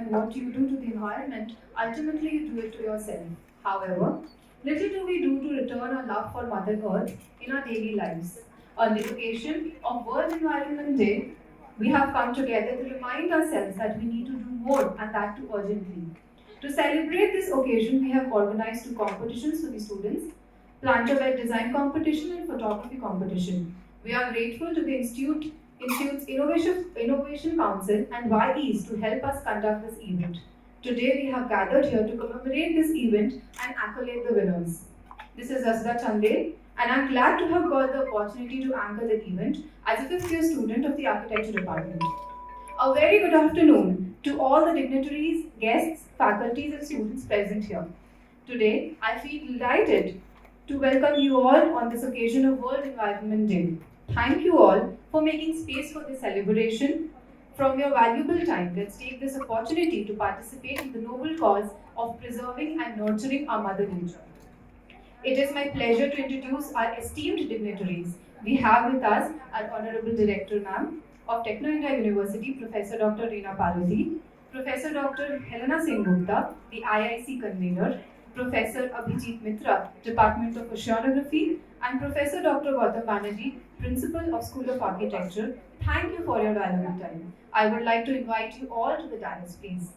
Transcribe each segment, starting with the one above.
and what you do to the environment, ultimately you do it to yourself. However, little do we do to return our love for Mother Earth in our daily lives. On the occasion of World Environment Day, we have come together to remind ourselves that we need to do more and that too urgently. To celebrate this occasion, we have organized two competitions for the students, planter bed design competition and photography competition. We are grateful to the Institute's Innovation Council and YEs to help us conduct this event. Today we have gathered here to commemorate this event and accolade the winners. This is Asda Chandel, and I'm glad to have got the opportunity to anchor the event as a fifth year student of the Architecture Department. A very good afternoon to all the dignitaries, guests, faculties, and students present here. Today, I feel delighted to welcome you all on this occasion of World Environment Day. Thank you all for making space for this celebration. From your valuable time, let's take this opportunity to participate in the noble cause of preserving and nurturing our mother nature. It is my pleasure to introduce our esteemed dignitaries. We have with us our Honorable Director Ma'am of Techno India University, Professor Dr. Reena Palwadi, Professor Dr. Helena Singh Gupta, the IIC convener, Professor Abhijit Mitra, Department of Oceanography, and Professor Dr. Gautam Banerjee, Principal of School of Architecture. Thank you for your valuable time. I would like to invite you all to the dais, please.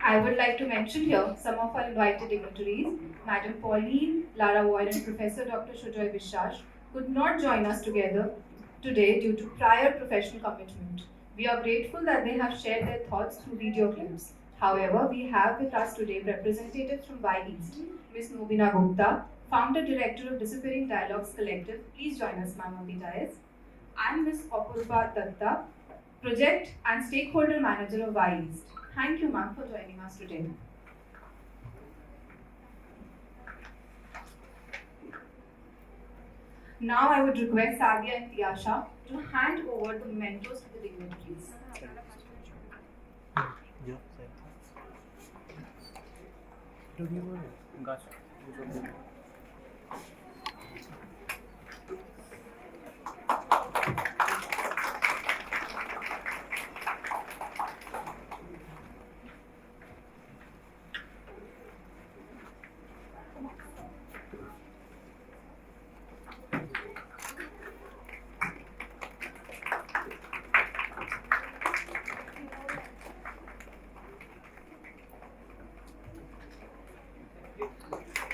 I would like to mention here some of our invited dignitaries. Madam Pauline, Lara Boyle, and Professor Dr. Shujoy Bishash could not join us together today due to prior professional commitment. We are grateful that they have shared their thoughts through video clips. However, we have with us today representatives from YEast, Ms. Nobina Gupta, Founder Director of Disappearing Dialogues Collective. Please join us, ma'am, on the dais. And Ms. Apurva Datta, Project and Stakeholder Manager of YEast. Thank you, ma'am, for joining us today. Now I would request Sadia and Tiyasha to hand over the mementos to the dignitaries.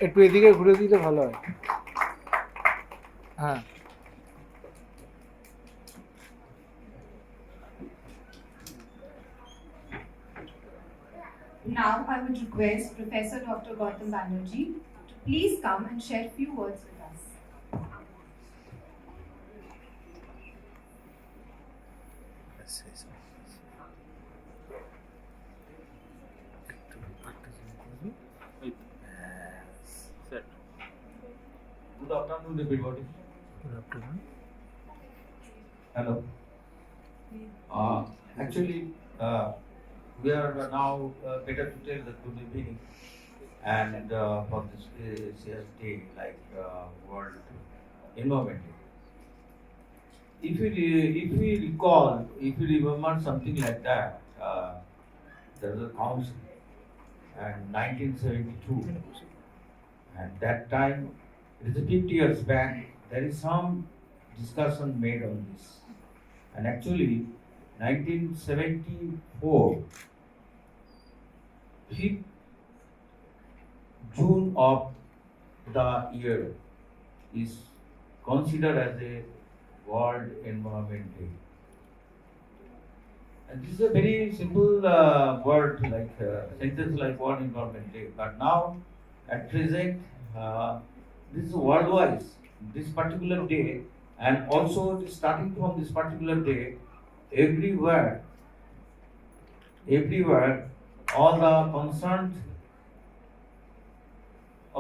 একটু এদিকে ঘুরে দিলে ভালো হয়। হ্যাঁ, Now I would request Professor Dr. Gautam Banerjee to please come and share a few words with us. Good afternoon, everybody. good afternoon. Hello. Actually, we are now better to tell the good evening and for this CS day like World Environment Day. If we recall, if we remember something like that, there was a council and 1972, and that time it is 50 years back. There is some discussion made on this, and actually 1974, 5th June of the year is considered as a World Environment Day. And this is a very simple word, like sentence like World Environment Day. But now, at present, this is worldwide. This particular day, and also starting from this particular day, everywhere, all the concerned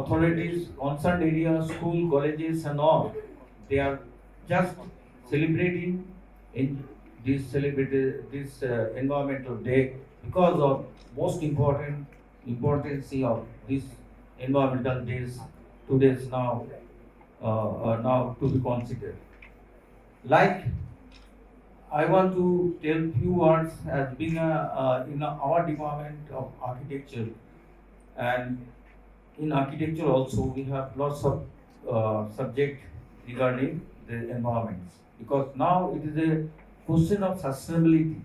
authorities, concerned areas, school, colleges, and all, they are just celebrating in this environmental day because of most importance of this environmental days today's now to be considered. Like I want to tell few words as being in our department of architecture, and in architecture also we have lots of subject regarding the environments, because now it is a question of sustainability,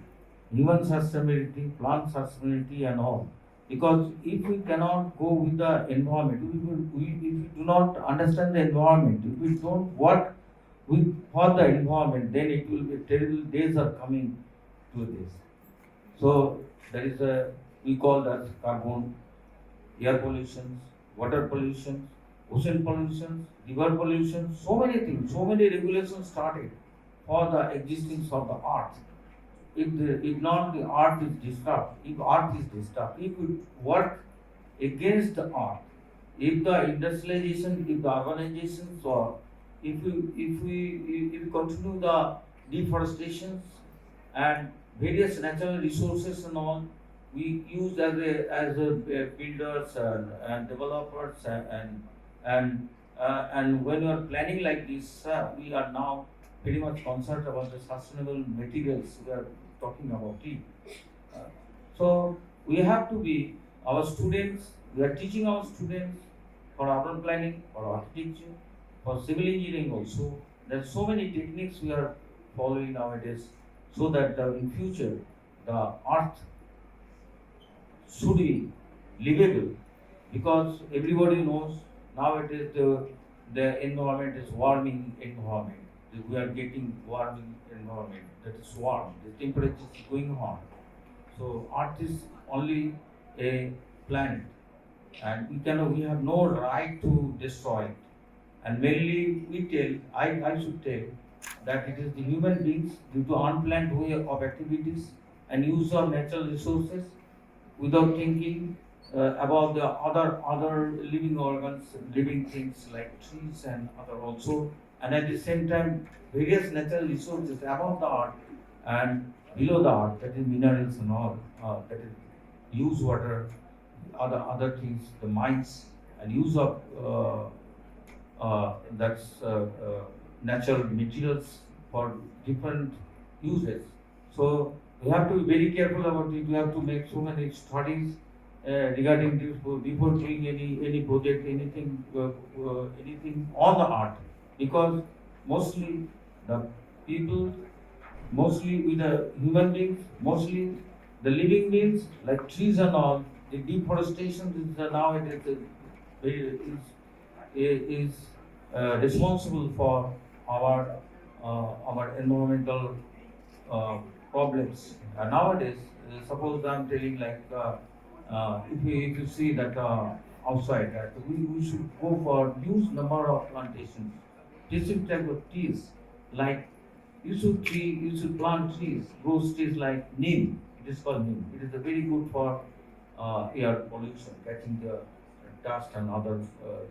human sustainability, plant sustainability and all. Because if we cannot go with the environment, if we do not understand the environment, if we don't work for the environment, then it will be terrible days are coming to this. So there is we call that carbon, air pollution, water pollution, ocean pollution, river pollution, so many things, so many regulations started for the existence of the earth. If not the earth is disturbed, if earth is disturbed, if we work against the earth, if the industrialization, if the urbanization, or if we continue the deforestation and various natural resources and all, we use as a builders and developers and when you are planning like this, we are now very much concerned about the sustainable materials we are talking about it. So we have to be our students. We are teaching our students for urban planning, for architecture, for civil engineering also. There are so many techniques we are following nowadays, so that in future the earth should be livable, because everybody knows nowadays the environment is warming environment. We are getting warming environment, that is warm, the temperature is going on. So earth is only a planet, and we have no right to destroy it. And mainly I should tell that it is the human beings, due to unplanned way of activities and use of natural resources without thinking about the other living organs, living things like trees and other also, and at the same time various natural resources above the earth and below the earth, that is minerals and all, that is use water, other things, the mines, and use of natural materials for different uses. So we have to be very careful about it. We have to make so many studies regarding this before doing any project, anything on the earth, because mostly the people, mostly with the human beings, mostly the living beings like trees and all, the deforestation is nowadays is responsible for our environmental problems. Nowadays, suppose I'm telling like if you see that outside that we should go for huge number of plantations, different type of trees, like you should plant trees, grow trees like neem. It is called neem. It is very good for air pollution, catching the dust and other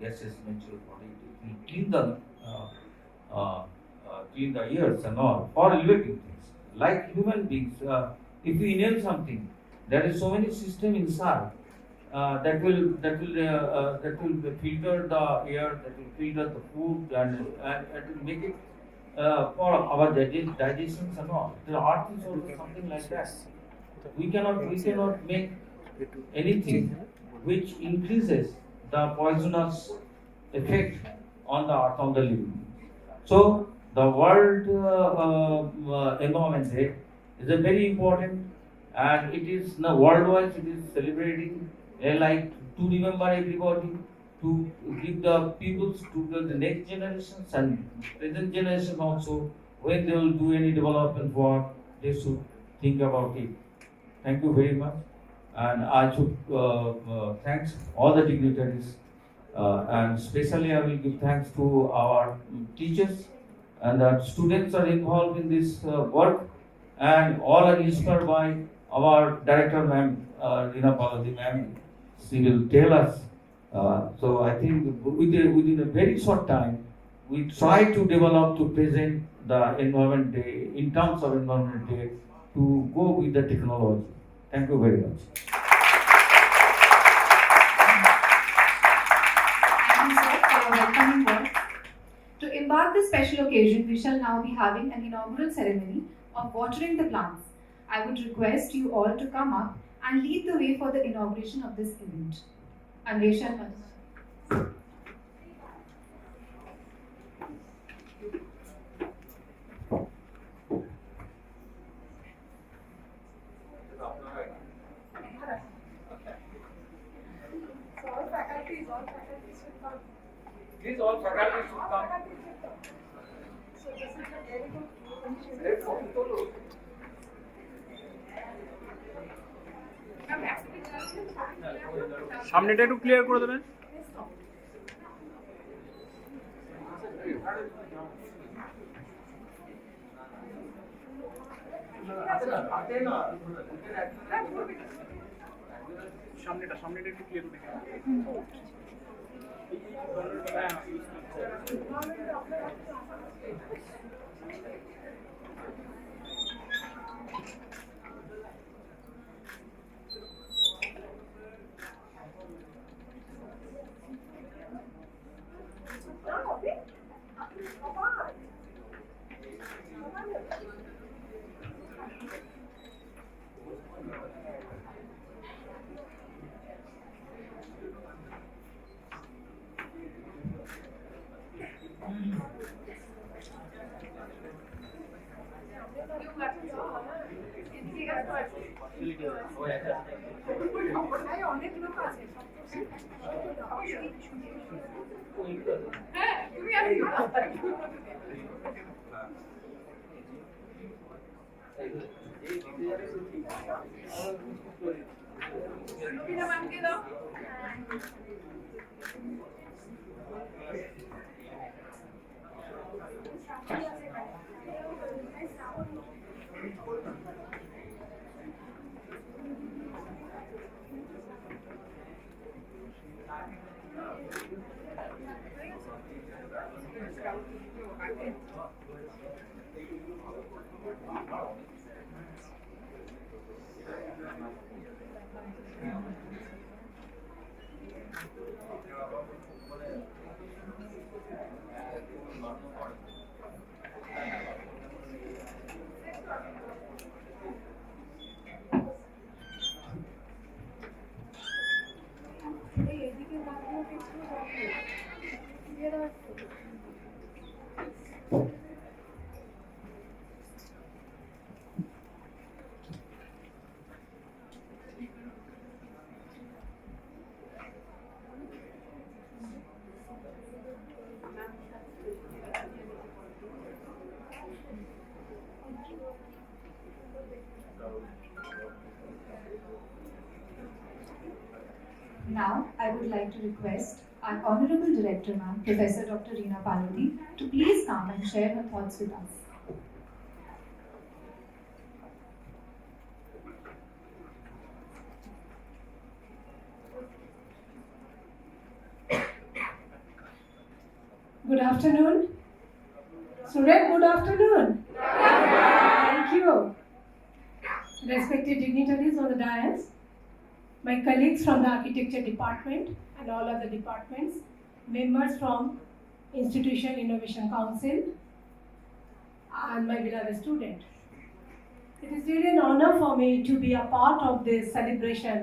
gases, natural body. It will clean the ears and all for living things. Like human beings, if we inhale something, there is so many system inside that will filter the air, that will filter the food, and will make it for our digestions and all. The earth is also something like that. We cannot make anything which increases the poisonous effect on the earth, on the living. So the World Environment Day is a very important, and it is now worldwide. It is celebrating like to remember everybody, to give the peoples to the next generations and present generation also, when they will do any development work, they should think about it. Thank you very much, and I should thanks all the dignitaries, and especially I will give thanks to our teachers, and that students are involved in this work, and all are inspired by our director ma'am, Rina Paladi ma'am. She will tell us. So I think within a very short time, we try to develop to present the Environment Day, in terms of Environment Day, to go with the technology. Thank you very much. Thank you, sir, for our welcoming words. To embark this special occasion, we shall now be having an inaugural ceremony of watering the plants. I would request you all to come up and lead the way for the inauguration of this event. Anvesha and Madhu. Please, all faculty should come. So this is a very good initiative. সামনেটা একটু clear করে দেবেন। সামনেটা একটু clear করে দেবেন। Now, I would like to request our Honorable Director, Ma'am, Professor Dr. Reena Palodi, to please come and share her thoughts with us. Good afternoon. Student, good afternoon. Thank you. Respected dignitaries on the dais, my colleagues from the architecture department and all other departments, members from Institution Innovation Council, and my beloved student. It is really an honor for me to be a part of this celebration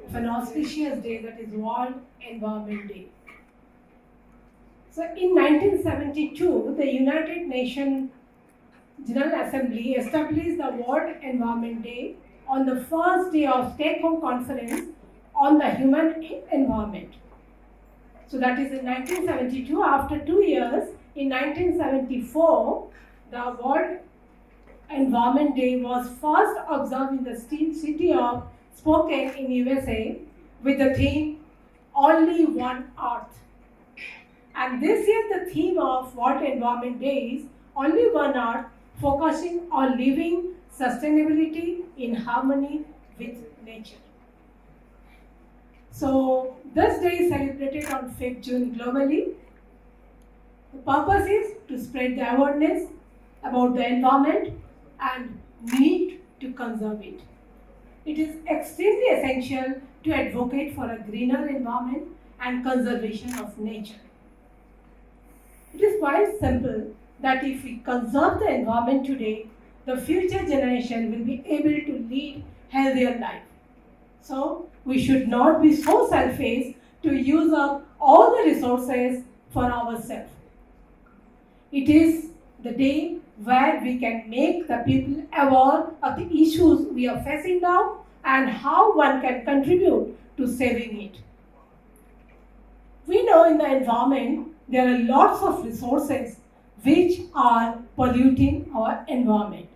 of an auspicious day, that is World Environment Day. So in 1972, the United Nations General Assembly established the World Environment Day on the first day of Take-Home Conference on the Human Environment. So that is in 1972. After 2 years, in 1974, the World Environment Day was first observed in the city of Spokane in USA with the theme Only One Earth. And this year the theme of World Environment Day is Only One Earth, focusing on living sustainability in harmony with nature. So this day is celebrated on 5th June globally. The purpose is to spread the awareness about the environment and need to conserve it. It is extremely essential to advocate for a greener environment and conservation of nature. It is quite simple that if we conserve the environment today, the future generation will be able to lead healthier life. So we should not be so selfish to use up all the resources for ourselves. It is the day where we can make the people aware of the issues we are facing now and how one can contribute to saving it. We know in the environment there are lots of resources which are polluting our environment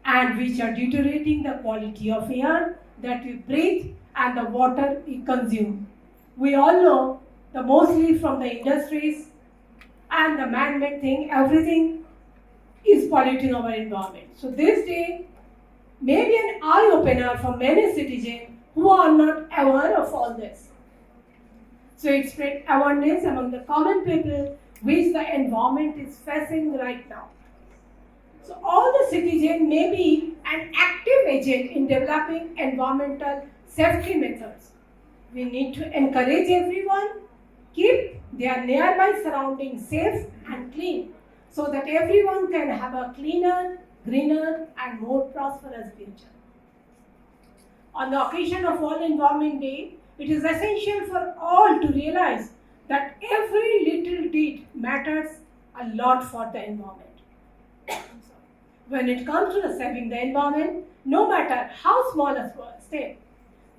and which are deteriorating the quality of air that we breathe and the water we consume. We all know that mostly from the industries and the man-made thing, everything is polluting our environment. So this day may be an eye-opener for many citizens who are not aware of all this. So it spread awareness among the common people which the environment is facing right now. So all the citizens may be an active agent in developing environmental safety methods. We need to encourage everyone, keep their nearby surroundings safe and clean so that everyone can have a cleaner, greener and more prosperous future. On the occasion of World Environment Day, it is essential for all to realize that every little deed matters a lot for the environment. When it comes to saving the environment, no matter how small a step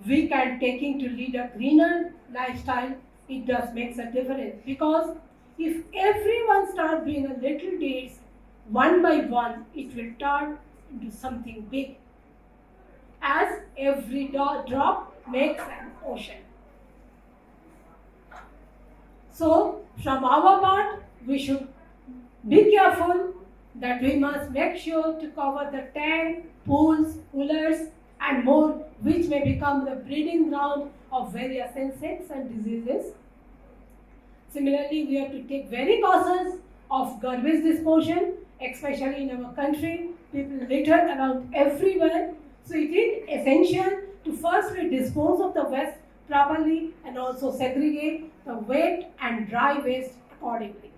we can taking to lead a greener lifestyle, it does makes a difference. Because if everyone starts doing a little deeds one by one, it will turn into something big. As every drop makes an ocean. So, from our part, we should be careful that we must make sure to cover the tank, pools, coolers, and more, which may become the breeding ground of various insects and diseases. Similarly, we have to take very cautious of garbage disposal, especially in our country. People litter around everywhere. So it is essential to firstly dispose of the waste properly and also segregate the wet and dry waste accordingly.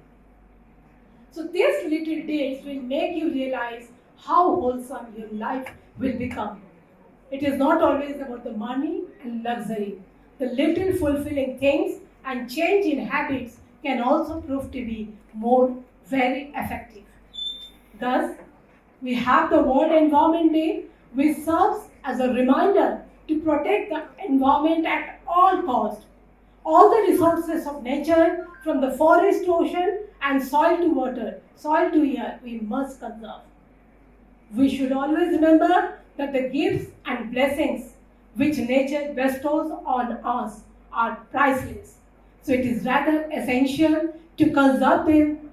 So these little deeds will make you realize how wholesome your life will become. It is not always about the money and luxury. The little fulfilling things and change in habits can also prove to be very effective. Thus, we have the World Environment Day, which serves as a reminder to protect the environment at all costs. All the resources of nature, from the forest to ocean and soil to water, soil to air, we must conserve. We should always remember that the gifts and blessings which nature bestows on us are priceless. So it is rather essential to conserve them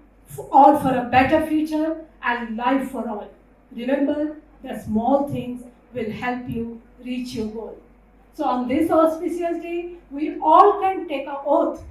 all for a better future and life for all. Remember, the small things will help you reach your goal. So on this auspicious day, we all can take an oath.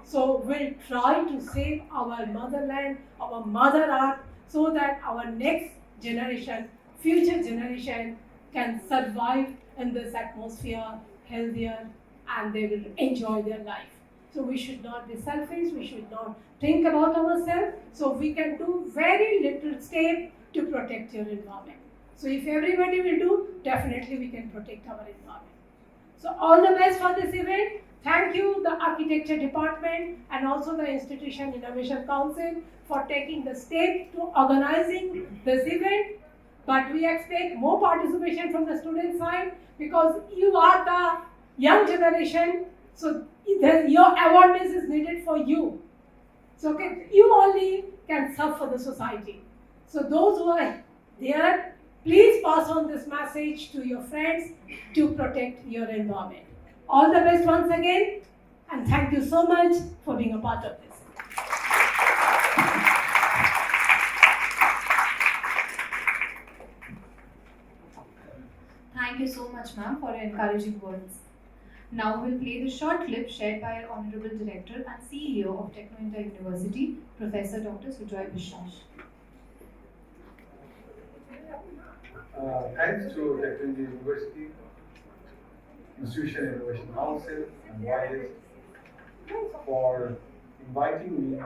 So we'll try to save our motherland, our mother earth, so that our next generation, future generation can survive in this atmosphere healthier and they will enjoy their life. So we should not be selfish, we should not think about ourselves. So we can do very little step to protect your environment. So if everybody will do, definitely we can protect our environment. So all the best for this event. Thank you, the Architecture Department and also the Institution Innovation Council for taking the step to organizing this event. But we expect more participation from the student side because you are the young generation. So your awareness is needed for you. So you only can serve for the society. So those who are there, please pass on this message to your friends to protect your environment. All the best once again, and thank you so much for being a part of this. Thank you so much, ma'am, for your encouraging words. Now we'll play the short clip shared by our Honorable Director and CEO of Techno Inter University, Professor Dr. Sujoy Biswas. Thanks to Techno Inter University, Institution Innovation Council, and YS for inviting me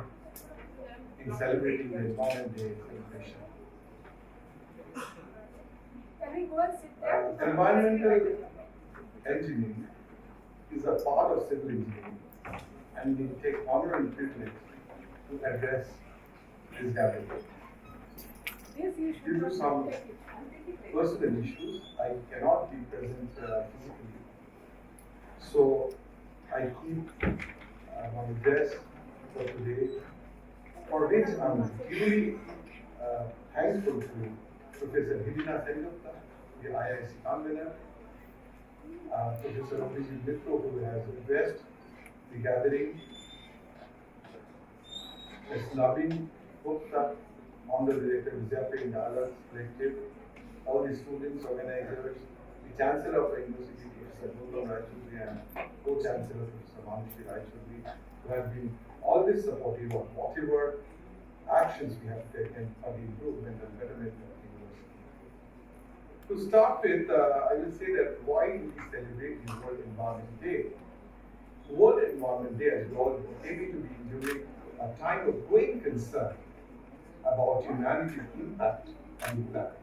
in celebrating the Environment Day celebration. Can we go and sit there? Environmental engineering is a part of civil engineering, and we take honor and privilege to address this gathering. Yes, you should. Due to some personal issues, I cannot be present physically. So I keep my address for today, for which I'm really thankful to Professor Hidina Sengupta, the IIC convener, Professor Abhijit Mitro, who has addressed the gathering, Ms. Naveen Gupta, Honorable Director of Ziape and Dialogues Collective, all the students, organizers, the Chancellor of the University, Professor Gautam Raichudri, and Co-Chancellor, Professor Manushi Raichudri, who have been always supportive of whatever actions we have taken for the improvement and betterment of the university. To start with, I will say that why do we celebrate the World Environment Day? World Environment Day, as you all know, came to be during a time of growing concern about humanity's impact on the planet.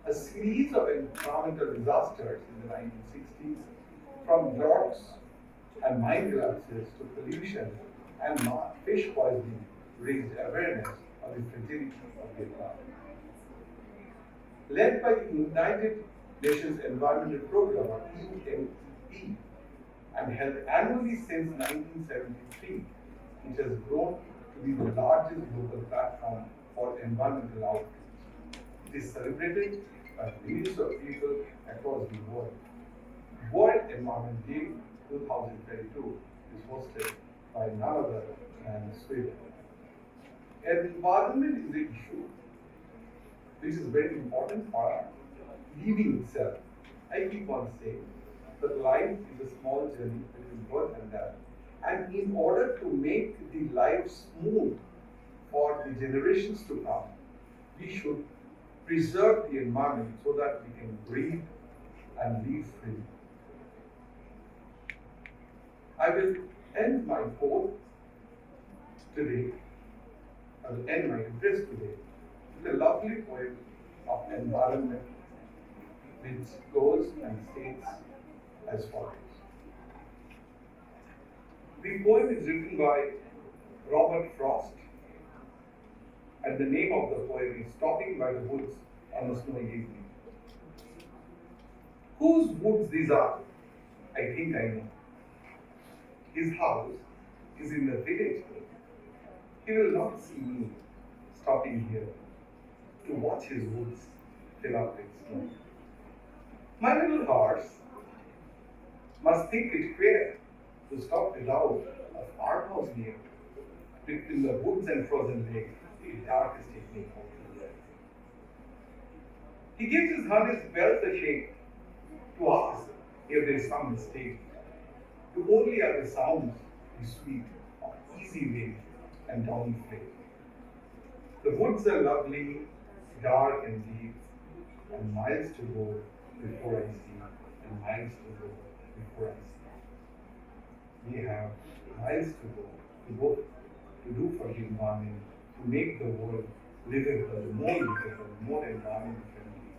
A series of environmental disasters in the 1960s, from droughts and mine collapses to pollution and fish poisoning, raised awareness of the fragility of the environment. Led by the United Nations Environmental Programme, or UNEP, and held annually since 1973, it has grown to be the largest global platform for environmental outreach. It is celebrated by millions of people across the world. World Environment Day 2022 is hosted by none other than Sweden. Environment is an issue which is very important for our living itself. I keep on saying that life is a small journey between birth and death. And in order to make the life smooth for the generations to come, we should preserve the environment so that we can breathe and live freely. I will end my quote today, I will end my address today with a lovely poem of environment which goes and states as follows. The poem is written by Robert Frost, and the name of the poem is Stopping by the Woods on a Snowy Evening. Whose woods these are? I think I know. His house is in the village. He will not see me stopping here to watch his woods fill up with snow. My little horse must think it fair to stop without a farmhouse near, between the woods and frozen lake, the darkest evening of the year. He gives his harness bells a shake to ask if there is some mistake. To only are the sounds be sweet of easy way and downy flake. The woods are lovely, dark and deep, and miles to go before I see, and miles to go before I see. We have miles to go to do for the environment, to make the world livable, more environment friendly.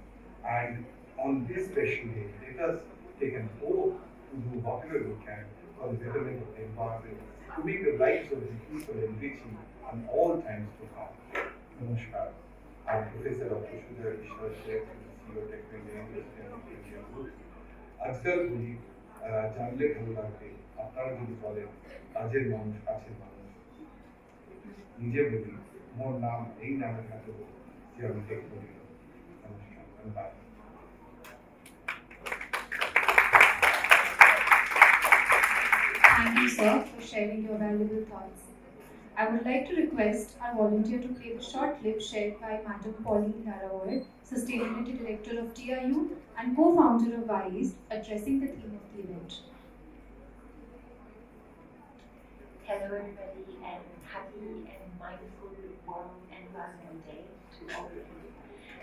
And on this special day, let us take an oath to do whatever we can for the betterment of the environment, to make the lives of the people enriching on all times to come. Namaskar. I am Professor Dr. Sudhir Ishwar, CEO Technical Engineering Group. আজকাল বলি জানলে ভালো লাগবে আপনারা যদি বলেন কাজের মানুষ কাছের মানুষ নিজে বলি মোর নাম এই নামে থাকবো যে আমি টেক করি নমস্কার ধন্যবাদ Thank you, sir, for sharing your valuable thoughts. I would like to request our volunteer to play the short clip shared by Madam Pauline Naraoy, Sustainability Director of TIU and co-founder of WISE, addressing the theme of the event. Hello everybody, and happy and mindful World Environment Day to all of you.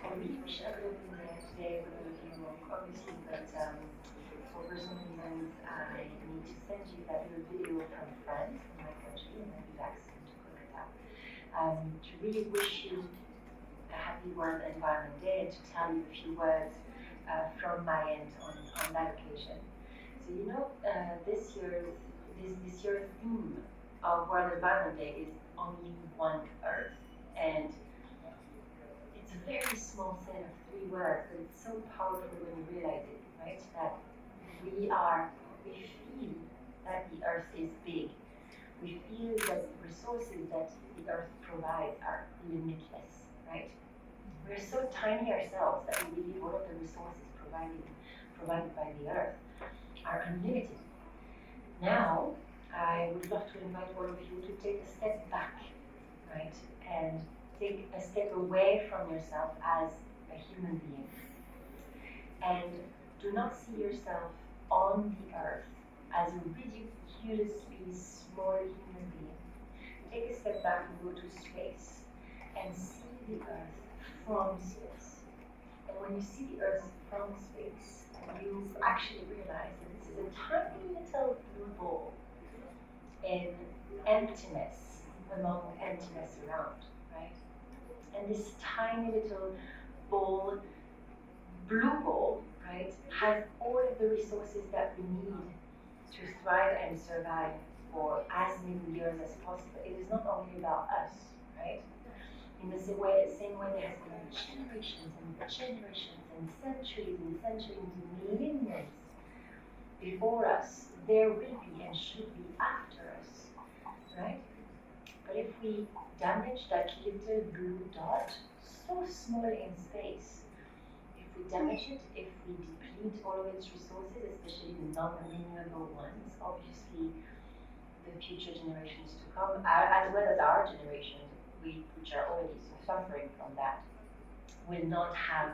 I really wish I could have been there today with all of you, obviously, but for personal reasons, I need to send you that little video from France, from my country, and I'll be back soon to Kolkata. to really wish you a happy World Environment Day and to tell you a few words from my end on that occasion. So you know, this year's theme of World Environment Day is Only One Earth, and it's a very small set of 3 words, but it's so powerful when you realize it, right? That we feel that the Earth is big. We feel that the resources that the Earth provides are limitless, right? We're so tiny ourselves that we believe all of the resources provided by the Earth are unlimited. Now, I would love to invite all of you to take a step back, right? And take a step away from yourself as a human being. And do not see yourself on the Earth as a ridiculously small human being. Take a step back and go to space and see the Earth from space. And when you see the Earth from space, you actually realize that this is a tiny little blue ball in emptiness among emptiness around, right? And this tiny little ball, blue ball, right, has all of the resources that we need to thrive and survive for as many years as possible. It is not only about us, right? In the same way there has been generations and generations and centuries and millenniums before us, there will be and should be after us, right? But if we damage that little blue dot, so small in space, if we damage it, if we deplete all of its resources, especially the non-renewable ones, obviously the future generations to come, as well as our generation, which are already suffering from that, will not have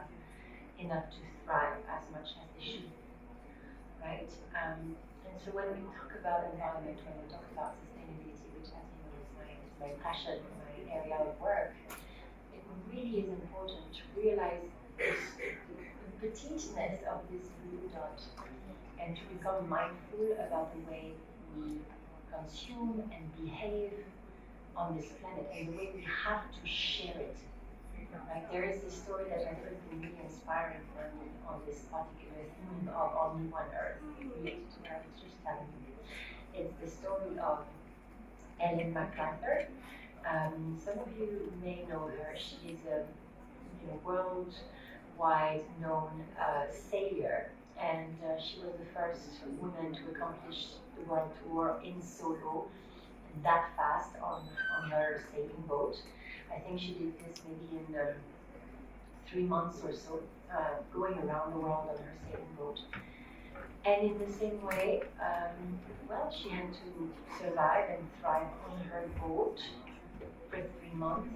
enough to thrive as much as they should, right? And so when we talk about environment, when we talk about sustainability, which as you know is my passion, my area of work, it really is important to realize the petiteness of this blue dot and to become mindful about the way we consume and behave on this planet and the way we have to share it. Right? There is this story that I think has been really inspiring for me on this particular theme of Only One Earth related to what I was just telling you. It's the story of Ellen MacArthur. Some of you may know her. She is a worldwide known sailor, and she was the first woman to accomplish the world tour in solo that fast on her sailing boat. I think she did this maybe in 3 months or so, going around the world on her sailing boat. And in the same way, she had to survive and thrive on her boat for 3 months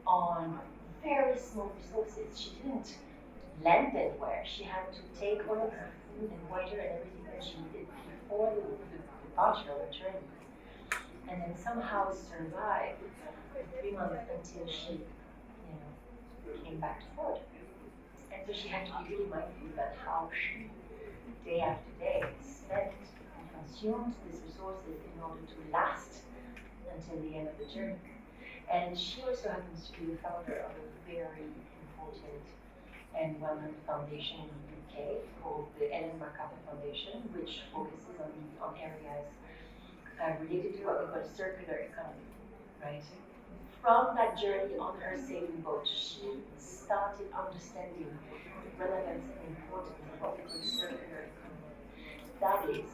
on very small resources. She didn't land anywhere. She had to take all of her food and water and everything that she needed before the departure of the journey, and then somehow survive for 3 months until she, came back to port. And so she had to be really mindful about how she, day after day, spent and consumed these resources in order to last until the end of the journey. And she also happens to be the founder of a very important and well-known foundation in the UK called the Ellen MacArthur Foundation, which focuses on areas related to what we call circular economy, right? From that journey on her sailing boat, she started understanding the relevance and importance of what we call circular economy. That is,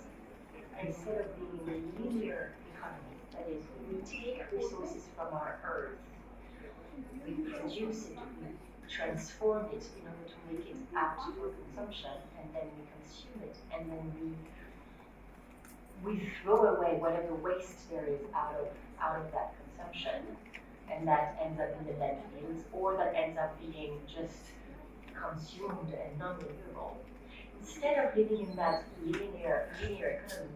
instead of being a linear economy, that is, we take resources from our earth, we produce it, we transform it in order to make it apt for consumption, and then we consume it, and then we throw away whatever waste there is out of that consumption, and that ends up in the landfills, or that ends up being just consumed and non-renewable. Instead of living in that linear economy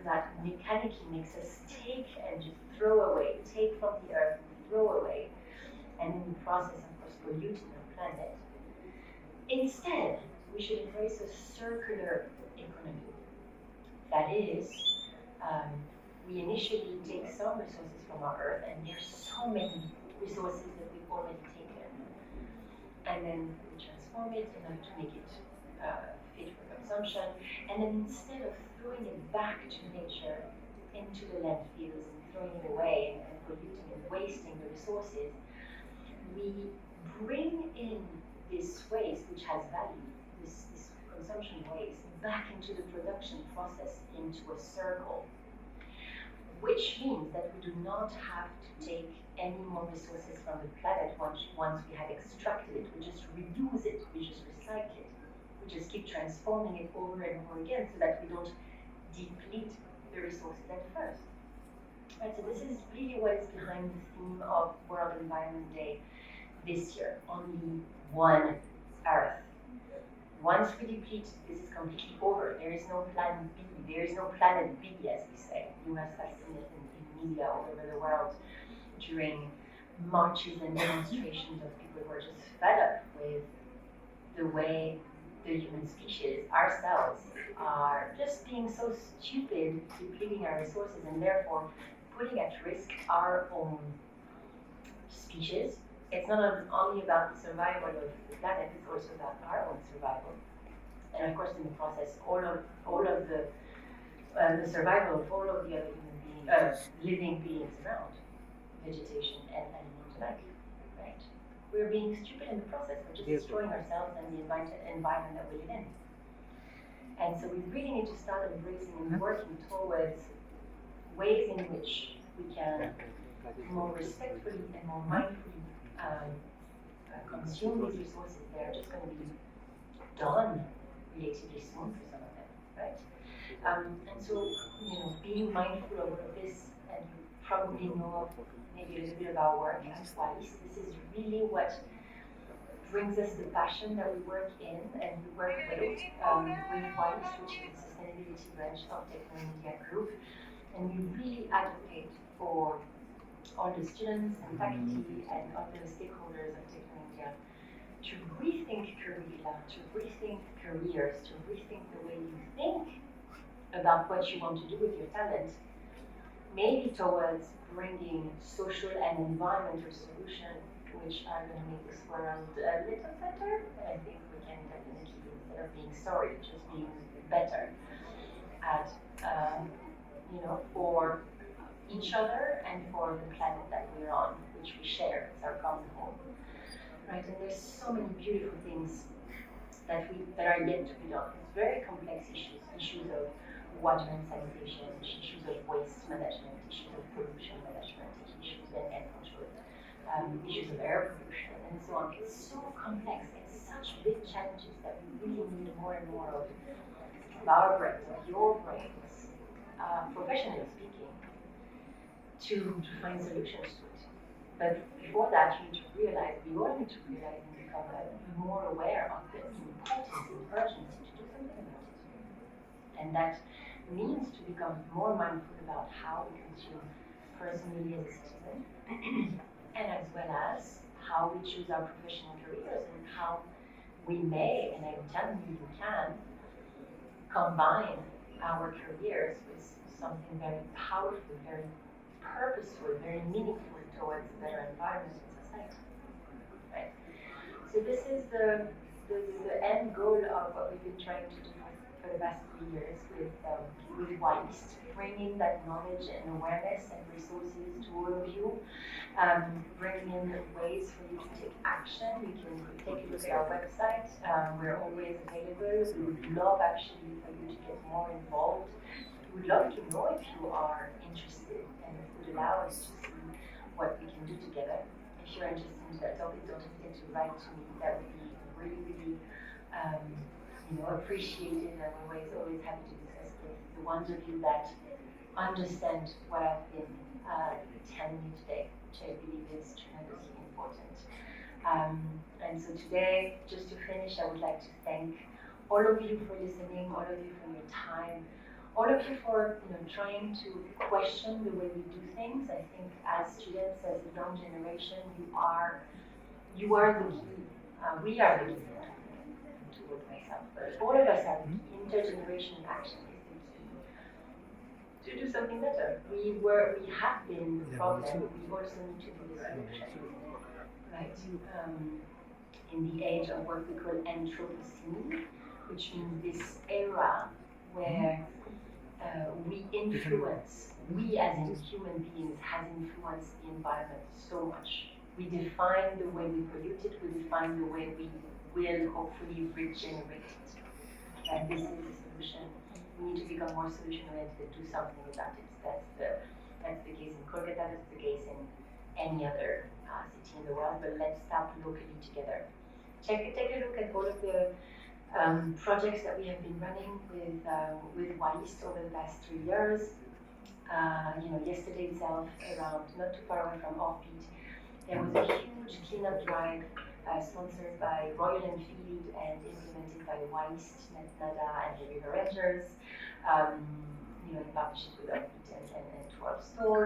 that mechanically makes us take and just throw away, take from the earth and throw away, and in the process, of course, polluting our planet. Instead, we should embrace a circular economy. That is, we initially take some resources from our Earth, and there's so many resources that we've already taken, and then we transform it in order to make it fit for consumption, and then instead of throwing it back to nature, into the landfills and throwing it away and polluting and wasting the resources, we bring in this waste, which has value, this consumption waste, back into the production process, into a circle, which means that we do not have to take any more resources from the planet once we have extracted it. We just reuse it, we just recycle it, we just keep transforming it over and over again so that we don't deplete the resources at first. Right, so this is really what is behind the theme of World Environment Day this year. Only one Earth. Once we deplete, this is completely over. There is no plan B. There is no planet B, as we say. You must have seen it in media all over the world during marches and demonstrations of people who are just fed up with the way the human species, ourselves, are just being so stupid, depleting our resources, and therefore putting at risk our own species. It's not only about the survival of the planet, it's also about our own survival. And of course, in the process, all of the survival of all of the other living beings around, vegetation and animals alike, right? We're being stupid in the process. We're just destroying ourselves and the environment that we live in. And so we really need to start embracing and working towards ways in which we can more respectfully and more mindfully consume these resources. They're just going to be done relatively soon for some of them, right? And so, being mindful of this, and you probably know maybe a little bit of our work at WISE. This is really what brings us the passion that we work in and we work with WISE, which is the sustainability branch of Technomedia Group. And we really advocate for all the students and faculty and other stakeholders of Technomedia to rethink curricula, to rethink careers, to rethink the way you think about what you want to do with your talent, maybe towards bringing social and environmental solutions which are going to make this world a little better. And I think we can definitely, instead of being sorry, just being better at, for each other and for the planet that we're on, which we share. It's our common home. Right, and there's so many beautiful things that are yet to be done. It's very complex issues of water and sanitation, issues of waste management, issues of pollution management, issues of air control, issues of air pollution, and so on. It's so complex. It's such big challenges that we really need more and more of our brains, of your brains, professionally speaking, to find solutions to it. But before that, you need to realize, we all need to realize and become more aware of the importance and urgency to do something about it. And that means to become more mindful about how we consume personally as a citizen, and as well as how we choose our professional careers and how we may, and I'm telling you, you can, combine our careers with something very powerful, very purposeful, very meaningful towards a better environment and society. Right? So this is the end goal of what we've been trying to do for the past 3 years with WISE, bringing that knowledge and awareness and resources to all of you, bringing in ways for you to take action. You can take a look at our website. We're always available. We would love actually for you to get more involved. We would love to know if you are interested and it would allow us to see what we can do together. If you're interested in that topic, don't hesitate to write to me. That would be really, appreciated, and we're always happy to discuss with the ones of you that understand what I've been telling you today, which I believe is tremendously important. And so today, just to finish, I would like to thank all of you for listening, all of you for your time, all of you for trying to question the way we do things. I think as students, as a young generation, you are the key. We are the key. To quote myself, but all of us are the key. Intergenerational action is the key to do something better. We have been the problem. We also need to be the solution, right? In the age of what we call Anthropocene, which means this era where we influence, we as in human beings has influenced the environment so much. We define the way we pollute it, we define the way we will hopefully regenerate it. And this is the solution. We need to become more solution oriented and do something about it. That's the case in Kolkata, that's the case in any other city in the world, but let's start locally together. Take a look at all of the projects that we have been running with WAIST over the past 3 years. Yesterday itself, around not too far away from Offbeat, there was a huge cleanup drive sponsored by Royal Enfield and implemented by WAIST, NetNada, and the River Rangers, in partnership with Offbeat and 12 Store.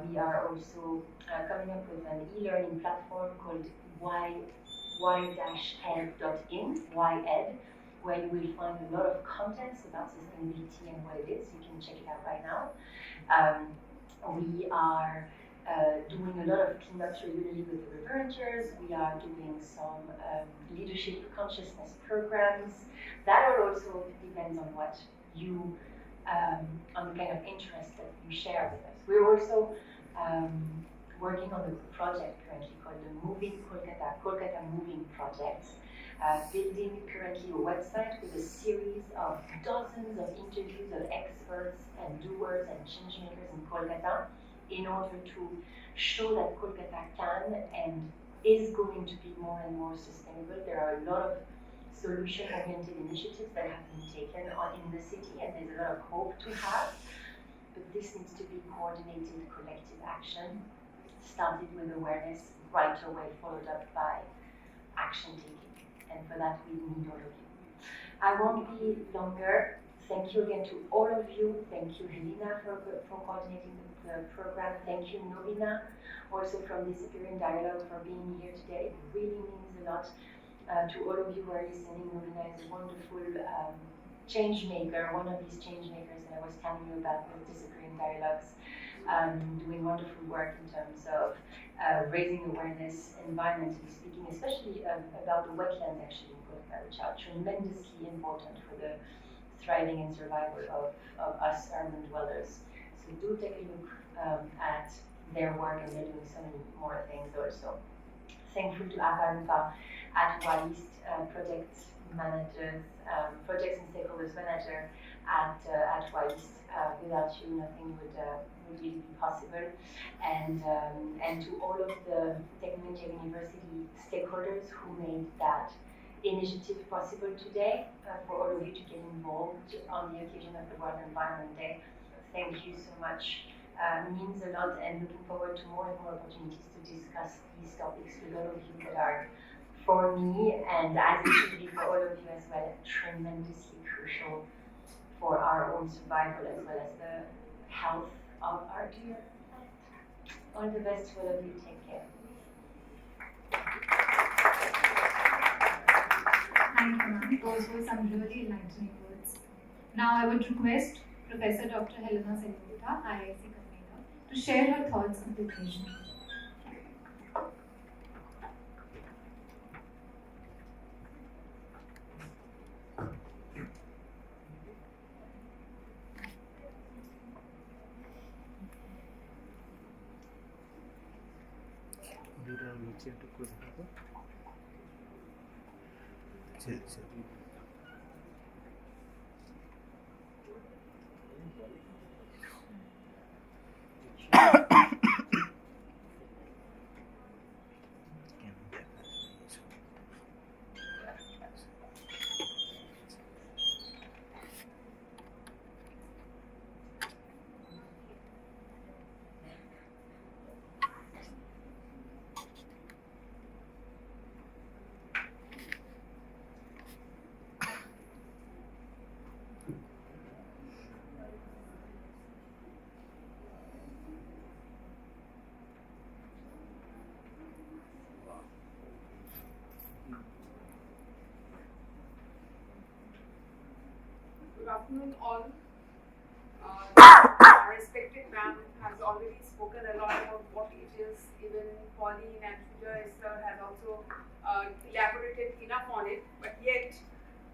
We are also coming up with an e-learning platform called y-ed.in, YED, where you will find a lot of contents about sustainability and what it is. You can check it out right now. We are doing a lot of cleanups regularly with the River Rangers. We are doing some leadership consciousness programs. That all also depends on what you, on the kind of interest that you share with us. We're also working on a project currently called the Moving Kolkata Moving Project, building currently a website with a series of dozens of interviews of experts and doers and change makers in Kolkata in order to show that Kolkata can and is going to be more and more sustainable. There are a lot of solution-oriented initiatives that have been taken on in the city, and there's a lot of hope to have, but this needs to be coordinated, collective action, started with awareness, right away followed up by action taking. And for that, we need all of you. I won't be longer. Thank you again to all of you. Thank you, Helena, for coordinating the program. Thank you, Novina, also from Disappearing Dialogue, for being here today. It really means a lot to all of you who are listening. Novina is a wonderful change maker, one of these change makers that I was telling you about with Disappearing Dialogues. Doing wonderful work in terms of raising awareness, environmentally speaking, especially about the wetlands actually in Kolkata, which are tremendously important for the thriving and survival of us urban dwellers. So do take a look at their work, and they're doing so many more things also. Thankful to Avanpa at WAIST, projects and stakeholders manager at WAIST. Without you, nothing would really be possible. And to all of the Technology University stakeholders who made that initiative possible today, for all of you to get involved on the occasion of the World Environment Day. Thank you so much. Means a lot, and looking forward to more and more opportunities to discuss these topics with all of you that are, for me, and as it should be for all of you as well, tremendously crucial for our own survival as well as the health of our dear planet. All the best to all of you. Take care. Thank you, ma'am. Those were some really enlightening words. Now I would request Professor Dr. Helena Senyogita, IISc convener, to share her thoughts on the occasion. দুটার নিচে একটু করে থাকো আচ্ছা Good afternoon all. Our respected ma'am has already spoken a lot about what it is. Even Pauline and Peter Esther has also elaborated enough on it. But yet,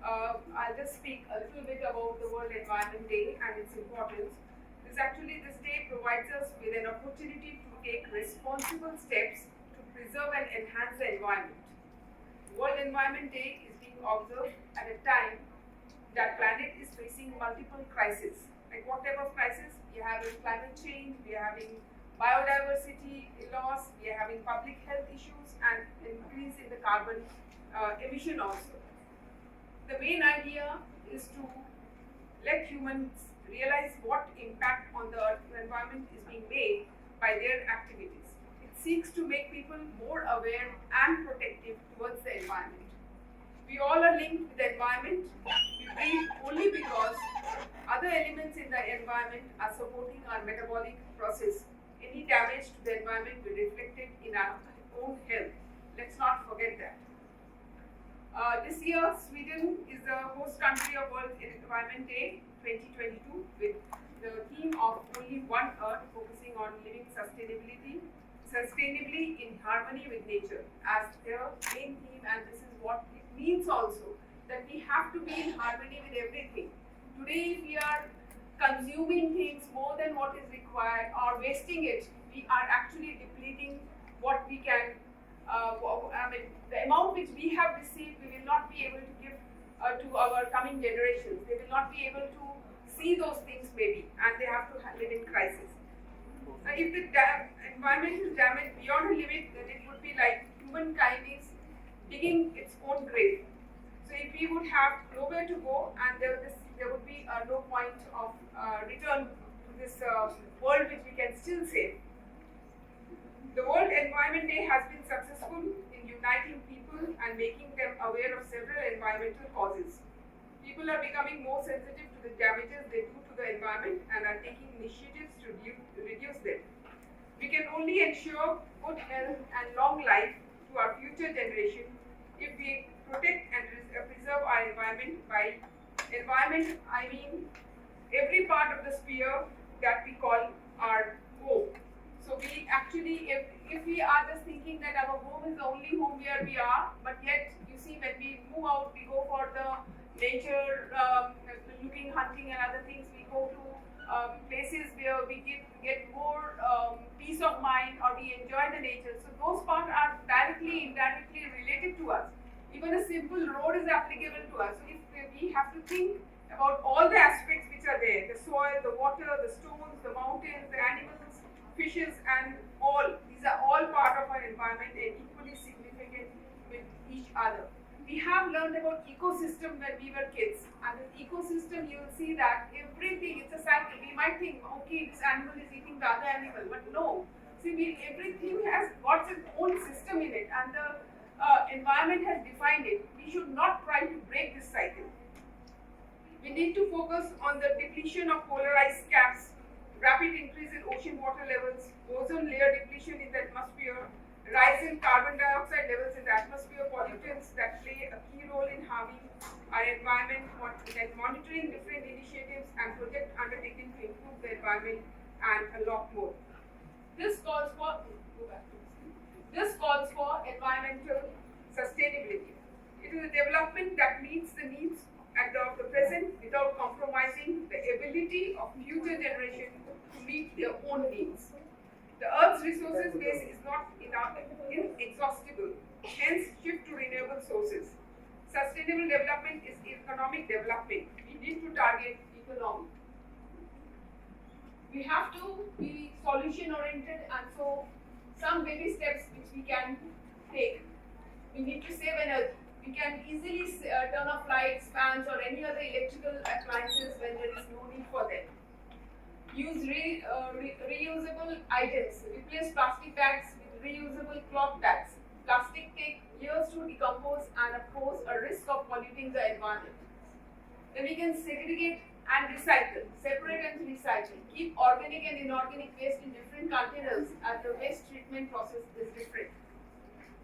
I'll just speak a little bit about the World Environment Day and its importance. This day provides us with an opportunity to take responsible steps to preserve and enhance the environment. World Environment Day is being observed at a time that planet is facing multiple crises. Like what type of crisis? We are having climate change, we are having biodiversity loss, we are having public health issues, and increase in the carbon emission also. The main idea is to let humans realize what impact on the environment is being made by their activities. It seeks to make people more aware and protective towards the environment. We all are linked with the environment. We breathe only because other elements in the environment are supporting our metabolic process. Any damage to the environment will be reflected in our own health. Let's not forget that. This year, Sweden is the host country of World Environment Day 2022 with the theme of Only One Earth, focusing on living sustainably in harmony with nature as their main theme, and this is what it means also, that we have to be in harmony with everything. Today, if we are consuming things more than what is required or wasting it, we are actually depleting what we can. The amount which we have received, we will not be able to give to our coming generations. They will not be able to see those things maybe, and they have to live in crisis. If the environment is damaged beyond a limit, then it would be like humankind is digging its own grave. So if we would have nowhere to go, and there would be no point of return to this world which we can still save. The World Environment Day has been successful in uniting people and making them aware of several environmental causes. People are becoming more sensitive to the damages they do to the environment and are taking initiatives to reduce them. We can only ensure good health and long life to our future generation if we protect and preserve our environment. By environment, I mean every part of the sphere that we call our home. So we actually, if we are just thinking that our home is the only home where we are, but yet you see when we move out, we go for the nature, looking, hunting and other things. We go to places where we get more peace of mind, or we enjoy the nature. So those parts are directly, indirectly related to us. Even a simple road is applicable to us. So if we have to think about all the aspects which are there, the soil, the water, the stones, the mountains, the animals, fishes, and all, these are all part of our environment and equally significant with each other. We have learned about ecosystem when we were kids, and in ecosystem you will see that everything, it's a cycle. We might think, okay, this animal is eating the other animal, but no. See, everything has got its own system in it, and the environment has defined it. We should not try to break this cycle. We need to focus on the depletion of polar ice caps, rapid increase in ocean water levels, ozone layer depletion in the atmosphere, rise in carbon dioxide levels in the atmosphere, pollutants that play a key role in harming our environment, and monitoring different initiatives and projects undertaken to improve the environment, and a lot more. This calls for environmental sustainability. It is a development that meets the needs of the present without compromising the ability of future generations to meet their own needs. The Earth's resources base is not inexhaustible, hence shift to renewable sources. Sustainable development is economic development. We need to target economy. We have to be solution oriented, and so some baby steps which we can take. We need to save energy. We can easily turn off lights, fans, or any other electrical appliances when there is no need for them. Use reusable items. Replace plastic bags with reusable cloth bags. Plastic takes years to decompose and pose a risk of polluting the environment. Then we can segregate and recycle. Separate and recycle. Keep organic and inorganic waste in different containers as the waste treatment process is different.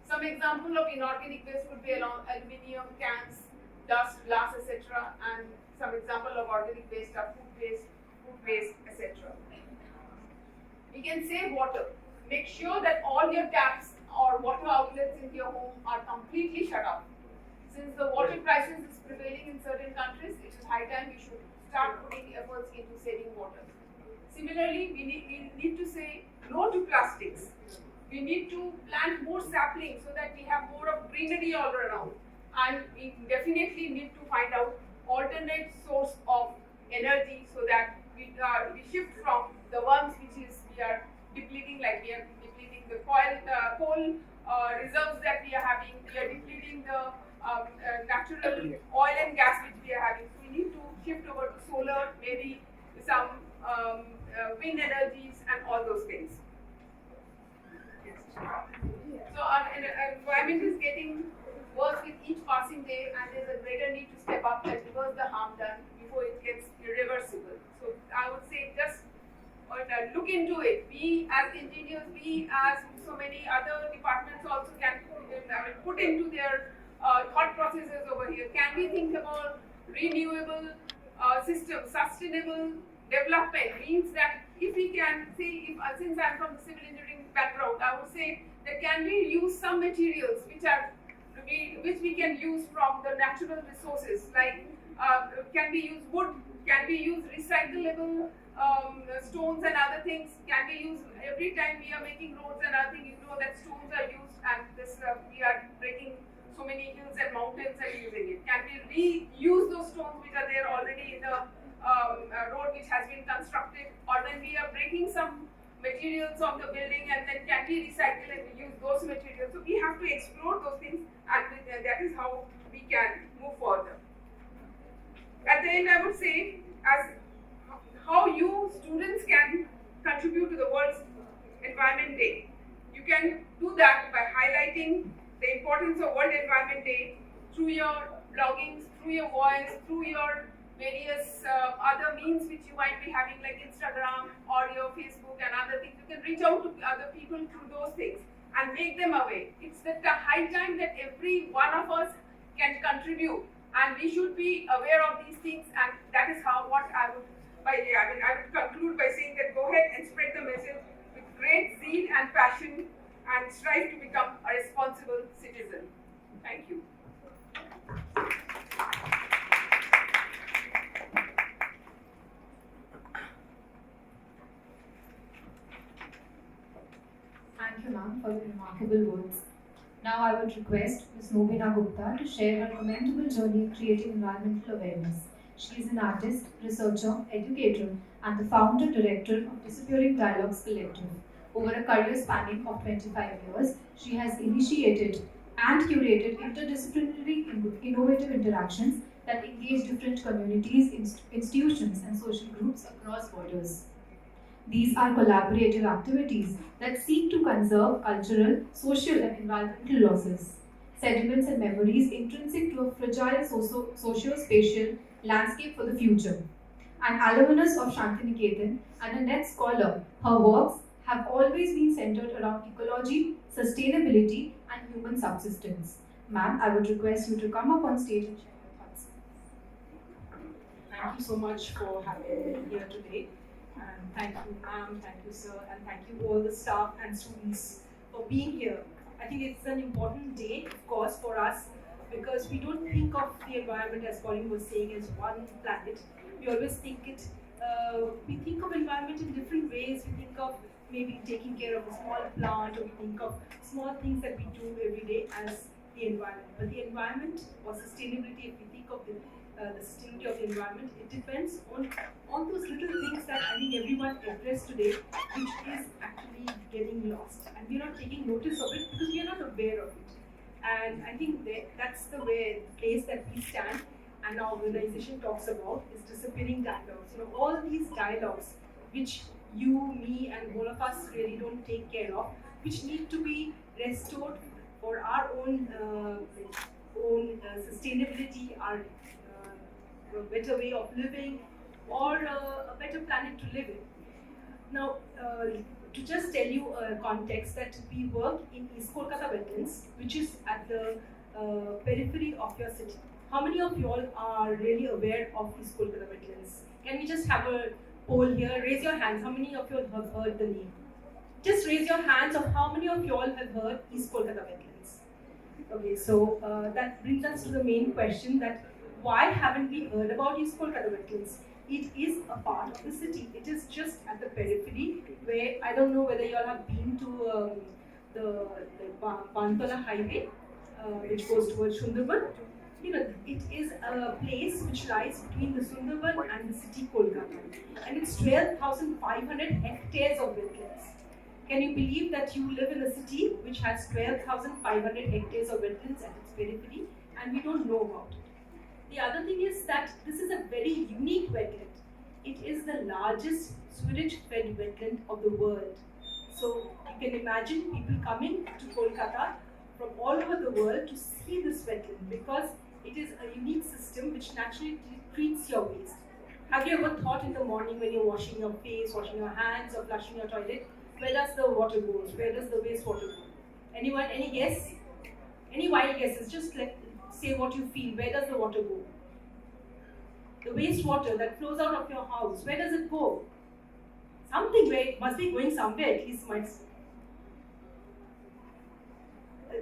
Some example of inorganic waste could be aluminium cans, dust, glass, etc. And some example of organic waste are food waste, food waste, etc. We can save water. Make sure that all your taps or water outlets in your home are completely shut off. Since the water crisis is prevailing in certain countries, it is high time we should start putting efforts into saving water. Similarly, we need to say no to plastics. We need to plant more saplings so that we have more of greenery all around. And we definitely need to find out alternate source of energy so that we shift from the ones which is we are depleting, like we are depleting the coal reserves that we are having, we are depleting the natural oil and gas which we are having. So we need to shift over to solar, maybe some wind energies and all those things. So our environment is getting worse with each passing day, and there is a greater need to step up and reverse the harm done before it gets irreversible. So I would say just look into it. We as engineers, we as so many other departments also can put into their thought processes over here. Can we think about renewable systems, sustainable development? Means that if we can say, since I'm from the civil engineering background, I would say that can we use some materials which we can use from the natural resources, like can we use wood, can we use recyclable stones and other things, can we use, every time we are making roads and other things, you know that stones are used, and this we are breaking so many hills and mountains and using it. Can we reuse those stones which are there already in the road which has been constructed, or when we are breaking some materials of the building, and then can we recycle and use those materials? So we have to explore those things, and that is how we can move further. At the end, I would say, as how you students can contribute to the World's Environment Day. You can do that by highlighting the importance of World Environment Day through your bloggings, through your voice, through your various other means which you might be having, like Instagram or your Facebook and other things. You can reach out to other people through those things and make them aware. It's the high time that every one of us can contribute, and we should be aware of these things, and that is how I would conclude by saying that go ahead and spread the message with great zeal and passion, and strive to become a responsible citizen. Thank you. Thank you, ma'am, for your remarkable words. Now I would request Ms. Nobina Gupta to share her commendable journey in creating environmental awareness. She is an artist, researcher, educator, and the founder director of Disappearing Dialogues Collective. Over a career spanning of 25 years, she has initiated and curated interdisciplinary innovative interactions that engage different communities, institutions, and social groups across borders. These are collaborative activities that seek to conserve cultural, social, and environmental losses, sediments, and memories intrinsic to a fragile socio-spatial landscape for the future. An alumnus of Shantiniketan and a net scholar, her works have always been centered around ecology, sustainability, and human subsistence. Ma'am, I would request you to come up on stage and share your thoughts. Thank you so much for having me here today. And thank you, ma'am, thank you, sir, and thank you all the staff and students for being here. I think it's an important day, of course, for us, because we don't think of the environment, as Pauline was saying, as one planet. We always think we think of environment in different ways. We think of maybe taking care of a small plant, or we think of small things that we do every day as the environment. But the environment or sustainability, if we think of the sustainability of the environment, it depends on those little things that I think everyone addressed today, which is actually getting lost. And we're not taking notice of it because we are not aware of it. And I think that's the place that we stand, and our organization talks about, is disappearing dialogues. You know, all these dialogues which you, me, and all of us really don't take care of, which need to be restored for our own sustainability, our a better way of living, or a better planet to live in. Now, to just tell you a context, that we work in East Kolkata Wetlands, which is at the periphery of your city. How many of you all are really aware of East Kolkata Wetlands? Can we just have a poll here. Raise your hands. How many of you have heard the name? Just raise your hands of how many of you all have heard East Kolkata wetlands. Okay, so that brings us to the main question, that why haven't we heard about East Kolkata wetlands? It is a part of the city. It is just at the periphery, where I don't know whether you all have been to the Bantala highway, which goes towards Sundarban. You know, it is a place which lies between the Sundarban and the city Kolkata, and it's 12,500 hectares of wetlands. Can you believe that you live in a city which has 12,500 hectares of wetlands at its periphery, and we don't know about it? The other thing is that this is a very unique wetland. It is the largest sewage-fed wetland of the world. So you can imagine people coming to Kolkata from all over the world to see this wetland, because it is a unique system which naturally treats your waste. Have you ever thought in the morning when you're washing your face, washing your hands, or flushing your toilet, where does the water go? Where does the wastewater go? Anyone? Any guess? Any wild guesses? Just say what you feel. Where does the water go? The wastewater that flows out of your house, where does it go? Something where it must be going somewhere. At least might.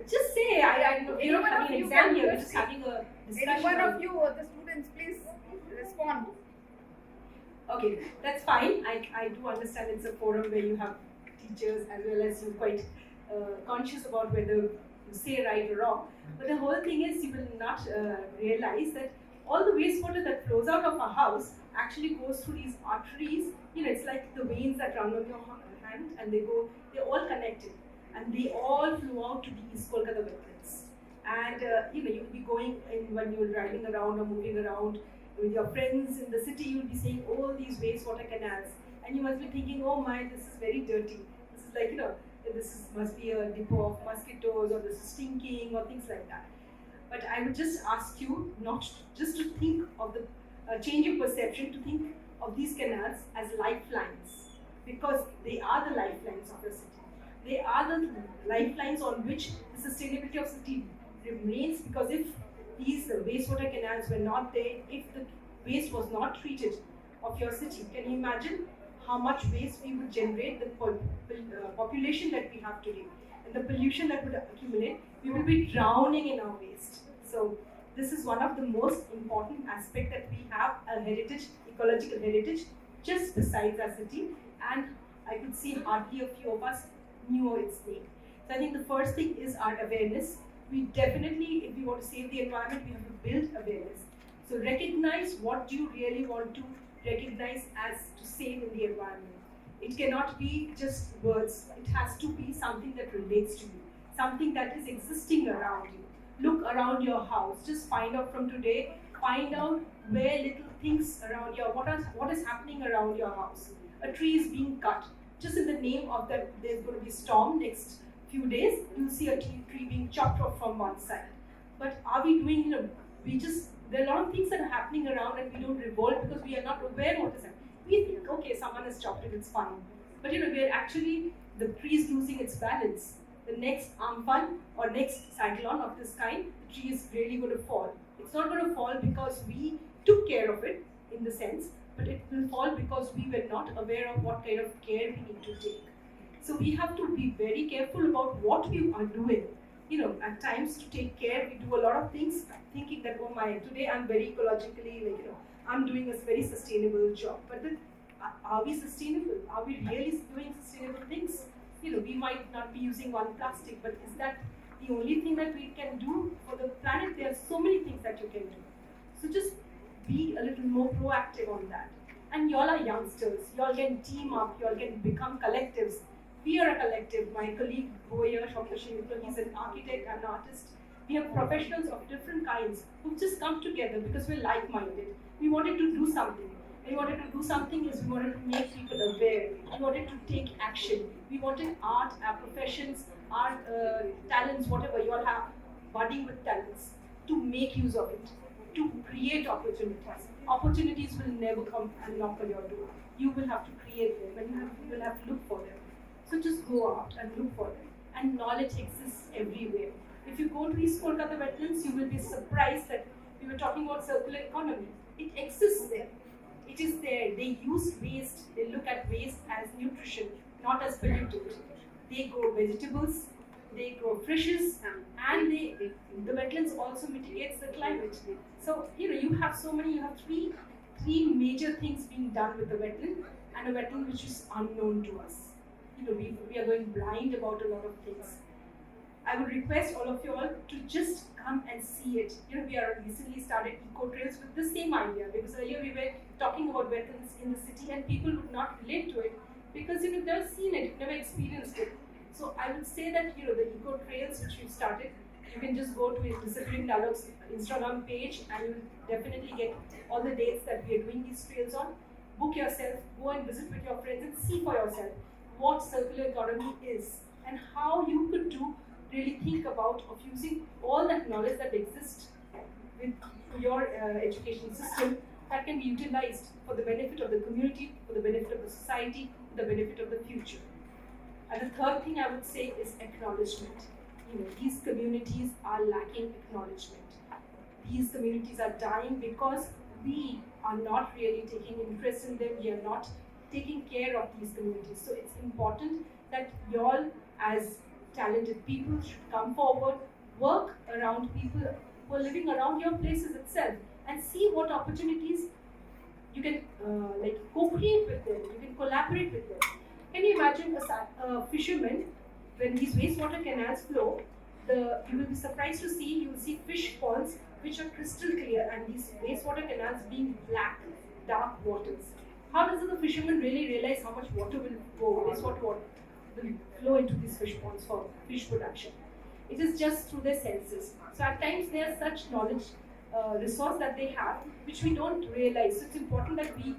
Just say. We're not having an exam here. We're just having a discussion. Any one of you or the students, please respond. Okay, that's fine. I do understand it's a forum where you have teachers as well as you're quite conscious about whether you say right or wrong. But the whole thing is, you will not realize that all the wastewater that flows out of a house actually goes through these arteries. You know, it's like the veins that run on your hand, and they're all connected, and they all flow out to the East Kolkata wetlands. And you'll be going in when you're driving around or moving around with your friends in the city, you'll be seeing all these wastewater canals, and you must be thinking, oh my, this is very dirty. This is like, must be a depot of mosquitoes, or this is stinking, or things like that. But I would just ask you not just to think of the change of perception, to think of these canals as lifelines, because they are the lifelines of the city. They are the lifelines on which the sustainability of city remains, because if these wastewater canals were not there, if the waste was not treated of your city, can you imagine how much waste we would generate, the population that we have today, and the pollution that would accumulate? We will be drowning in our waste. So this is one of the most important aspects, that we have a heritage, ecological heritage, just besides our city, and I could see hardly a few of us knew its name. So I think the first thing is our awareness. We definitely, if we want to save the environment, we have to build awareness. So recognize what do you really want to recognize as to save in the environment. It cannot be just words. It has to be something that relates to you, something that is existing around you. Look around your house. Just find out from today, find out where little things around your, what is happening around your house. A tree is being cut. Just in the name of that, there's going to be a storm next few days, you'll see a tree being chopped off from one side. But are we doing, there are a lot of things that are happening around, and we don't revolt because we are not aware what is happening. We think, okay, someone has chopped it, it's fine. But we're actually, the tree is losing its balance. The next Amphan or next cyclone of this kind, the tree is really going to fall. It's not going to fall because we took care of it in the sense, but it will fall because we were not aware of what kind of care we need to take. So we have to be very careful about what we are doing. At times to take care, we do a lot of things thinking that, oh my, today I'm very ecologically, I'm doing a very sustainable job. But then, are we sustainable? Are we really doing sustainable things? We might not be using one plastic, but is that the only thing that we can do for the planet? There are so many things that you can do. So just be a little more proactive on that. And y'all are youngsters. Y'all can team up. Y'all can become collectives. We are a collective. My colleague Boyer Shokashimitra, he's an architect and an artist. We have professionals of different kinds who've just come together because we're like-minded. We wanted to do something. We wanted to do something is we wanted to make people aware. We wanted to take action. We wanted art, our professions, our talents, whatever you all have, budding with talents, to make use of it, to create opportunities. Opportunities will never come and knock on your door. You will have to create them, and you will have to look for them. So just go out and look for them. And knowledge exists everywhere. If you go to East Kolkata wetlands, you will be surprised that we were talking about circular economy. It exists there. It is there. they use waste, they look at waste as nutrition, not as pollutant. They grow vegetables, they grow fishes, and the wetlands also mitigates the climate. So you have three major things being done with the wetland, and a wetland which is unknown to us. We are going blind about a lot of things. I would request all of you all to just come and see it. We are recently started eco trails with the same idea, because earlier we were talking about wetlands in the city and people would not relate to it because they've never seen it, never experienced it. So I would say that the eco trails which we've started, you can just go to Discipline Dialogue's Instagram page and you will definitely get all the dates that we are doing these trails on. Book yourself, go and visit with your friends and see for yourself what circular economy is and how you could really think about of using all that knowledge that exists with your education system that can be utilized for the benefit of the community, for the benefit of the society, for the benefit of the future. And the third thing I would say is acknowledgement. These communities are lacking acknowledgement. These communities are dying because we are not really taking interest in them. We are not taking care of these communities. So it's important that you all as talented people should come forward, work around people who are living around your places itself and see what opportunities you can co-create with them, you can collaborate with them. Can you imagine a fisherman, when these wastewater canals flow, you will be surprised to see, you will see fish ponds which are crystal clear and these wastewater canals being black, dark waters. How does the fisherman really realize how much water will go, wastewater water will flow into these fish ponds for fish production? It is just through their senses. So at times there are such knowledge resource that they have which we don't realize. So it's important that we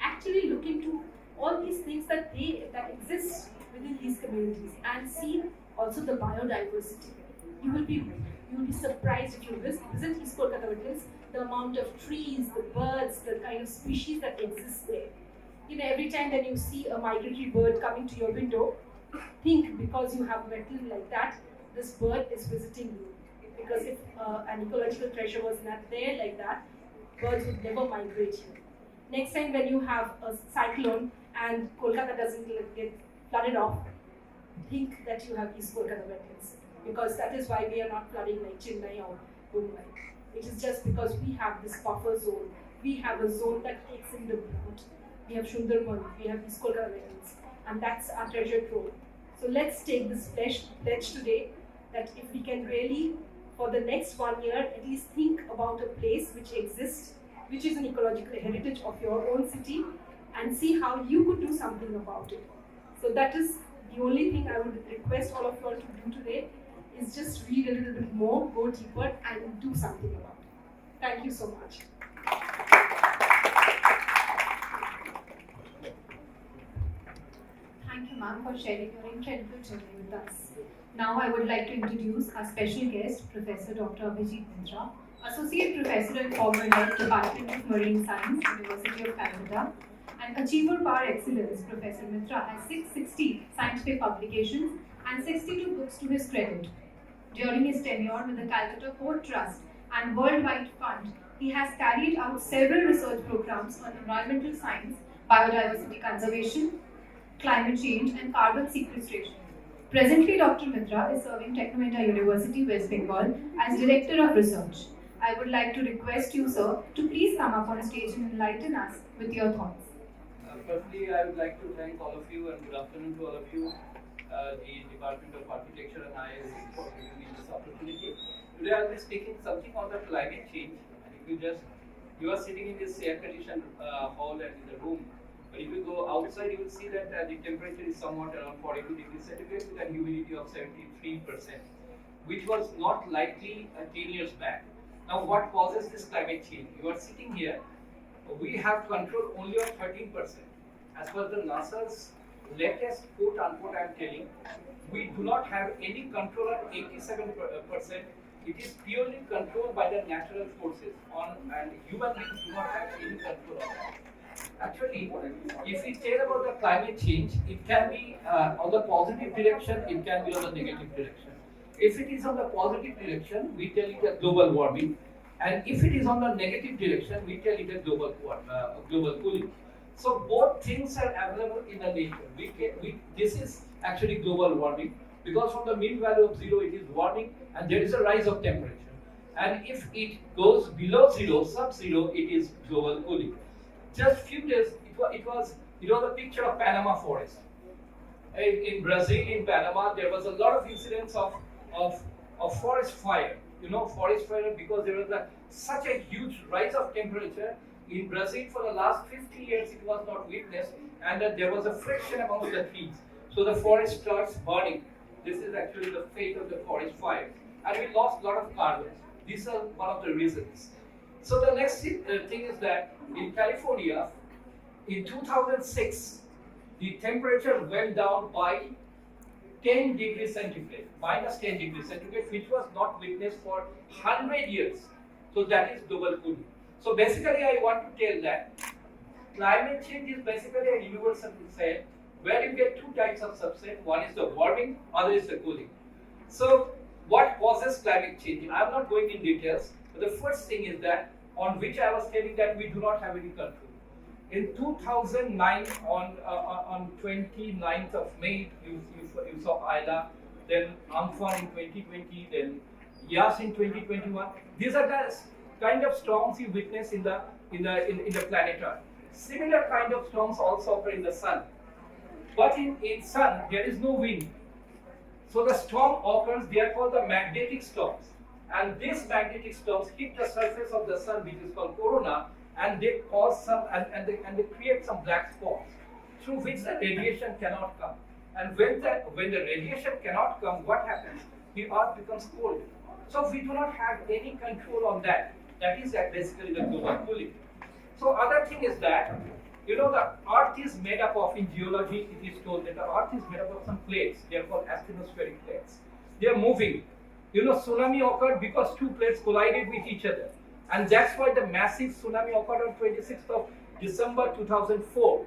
actually look into all these things that exist within these communities and see also the biodiversity. You will be surprised if you visit East Kolkata wetlands, the amount of trees, the birds, the kind of species that exist there. Every time that you see a migratory bird coming to your window, think because you have a wetland like that, this bird is visiting you. Because if an ecological treasure was not there like that, birds would never migrate here. Next time when you have a cyclone and Kolkata doesn't get flooded off, think that you have East Kolkata wetlands. Because that is why we are not flooding like Chennai or Mumbai. It is just because we have this buffer zone. We have a zone that takes in the ground. We have Sundarban, we have East Kolkata wetlands, and that's our treasure trove. So let's take this pledge today that if we can really, for the next 1 year, at least think about a place which exists, which is an ecological heritage of your own city, and see how you could do something about it. So that is the only thing I would request all of you all to do today, is just read a little bit more, go deeper, and do something about it. Thank you so much. Thank you, ma'am, for sharing your incredible journey with us. Now I would like to introduce our special guest, Professor Dr. Abhijit Mitra, Associate Professor and former Head, Department of Marine Science, University of Calcutta, and Achiever Par Excellence. Professor Mitra has 660 scientific publications and 62 books to his credit. During his tenure with the Calcutta Port Trust and Worldwide Fund, he has carried out several research programs on environmental science, biodiversity conservation, climate change, and carbon sequestration. Presently, Dr. Mitra is serving Technometa University, West Bengal as Director of Research. I would like to request you, sir, to please come up on stage and enlighten us with your thoughts. Firstly, I would like to thank all of you and good afternoon to all of you, the Department of Architecture and IISc for giving me this opportunity. Today I will be speaking something on the climate change. And if you are sitting in this air-conditioned hall and in the room, but if you go outside, you will see that the temperature is somewhat around 42 degrees centigrade with a humidity of 73%, which was not likely 10 years back. Now, what causes this climate change? You are sitting here, we have control only of 13%. As per the NASA's latest quote-unquote, I am telling, we do not have any control of 87%. It is purely controlled by the natural forces, and human beings do not have any control of that. Actually, if we say about the climate change, it can be on the positive direction, it can be on the negative direction. If it is on the positive direction, we tell it as global warming, and if it is on the negative direction, we tell it as global cooling. So both things are available in the nature. This is actually global warming, because from the mean value of 0 it is warming and there is a rise of temperature. And if it goes below 0, sub-zero, it is global cooling. Just few days, it was a picture of Panama forest. In Brazil, in Panama, there was a lot of incidents of forest fire. Forest fire, because there was such a huge rise of temperature. In Brazil, for the last 50 years, it was not witnessed, and there was a friction amongst the trees. So the forest starts burning. This is actually the fate of the forest fire. And we lost a lot of carbon. These are one of the reasons. So the next thing is that in California, in 2006, the temperature went down by 10 degrees centigrade, minus 10 degrees centigrade, which was not witnessed for 100 years. So that is global cooling. So basically, I want to tell that climate change is basically a universal concept where you get two types of subset. One is the warming, other is the cooling. So what causes climate change? I'm not going in details, but the first thing is that on which I was telling that we do not have any control. In 2009, on 29th of May, you saw Ayla, then Amphan in 2020, then Yas in 2021. These are the kind of storms you witness in the planet Earth. Similar kind of storms also occur in the sun. But in sun, there is no wind. So the storm occurs, they are called the magnetic storms. And these magnetic storms hit the surface of the sun, which is called corona, and they cause some, and they create some black spots, through which the radiation cannot come. And when the radiation cannot come, what happens? The earth becomes cold. So we do not have any control on that. That is basically the global cooling. So other thing is that, the earth is made up of, in geology it is told that the earth is made up of some plates. They are called asthenospheric plates. They are moving. Tsunami occurred because two plates collided with each other. And that's why the massive tsunami occurred on 26th of December 2004.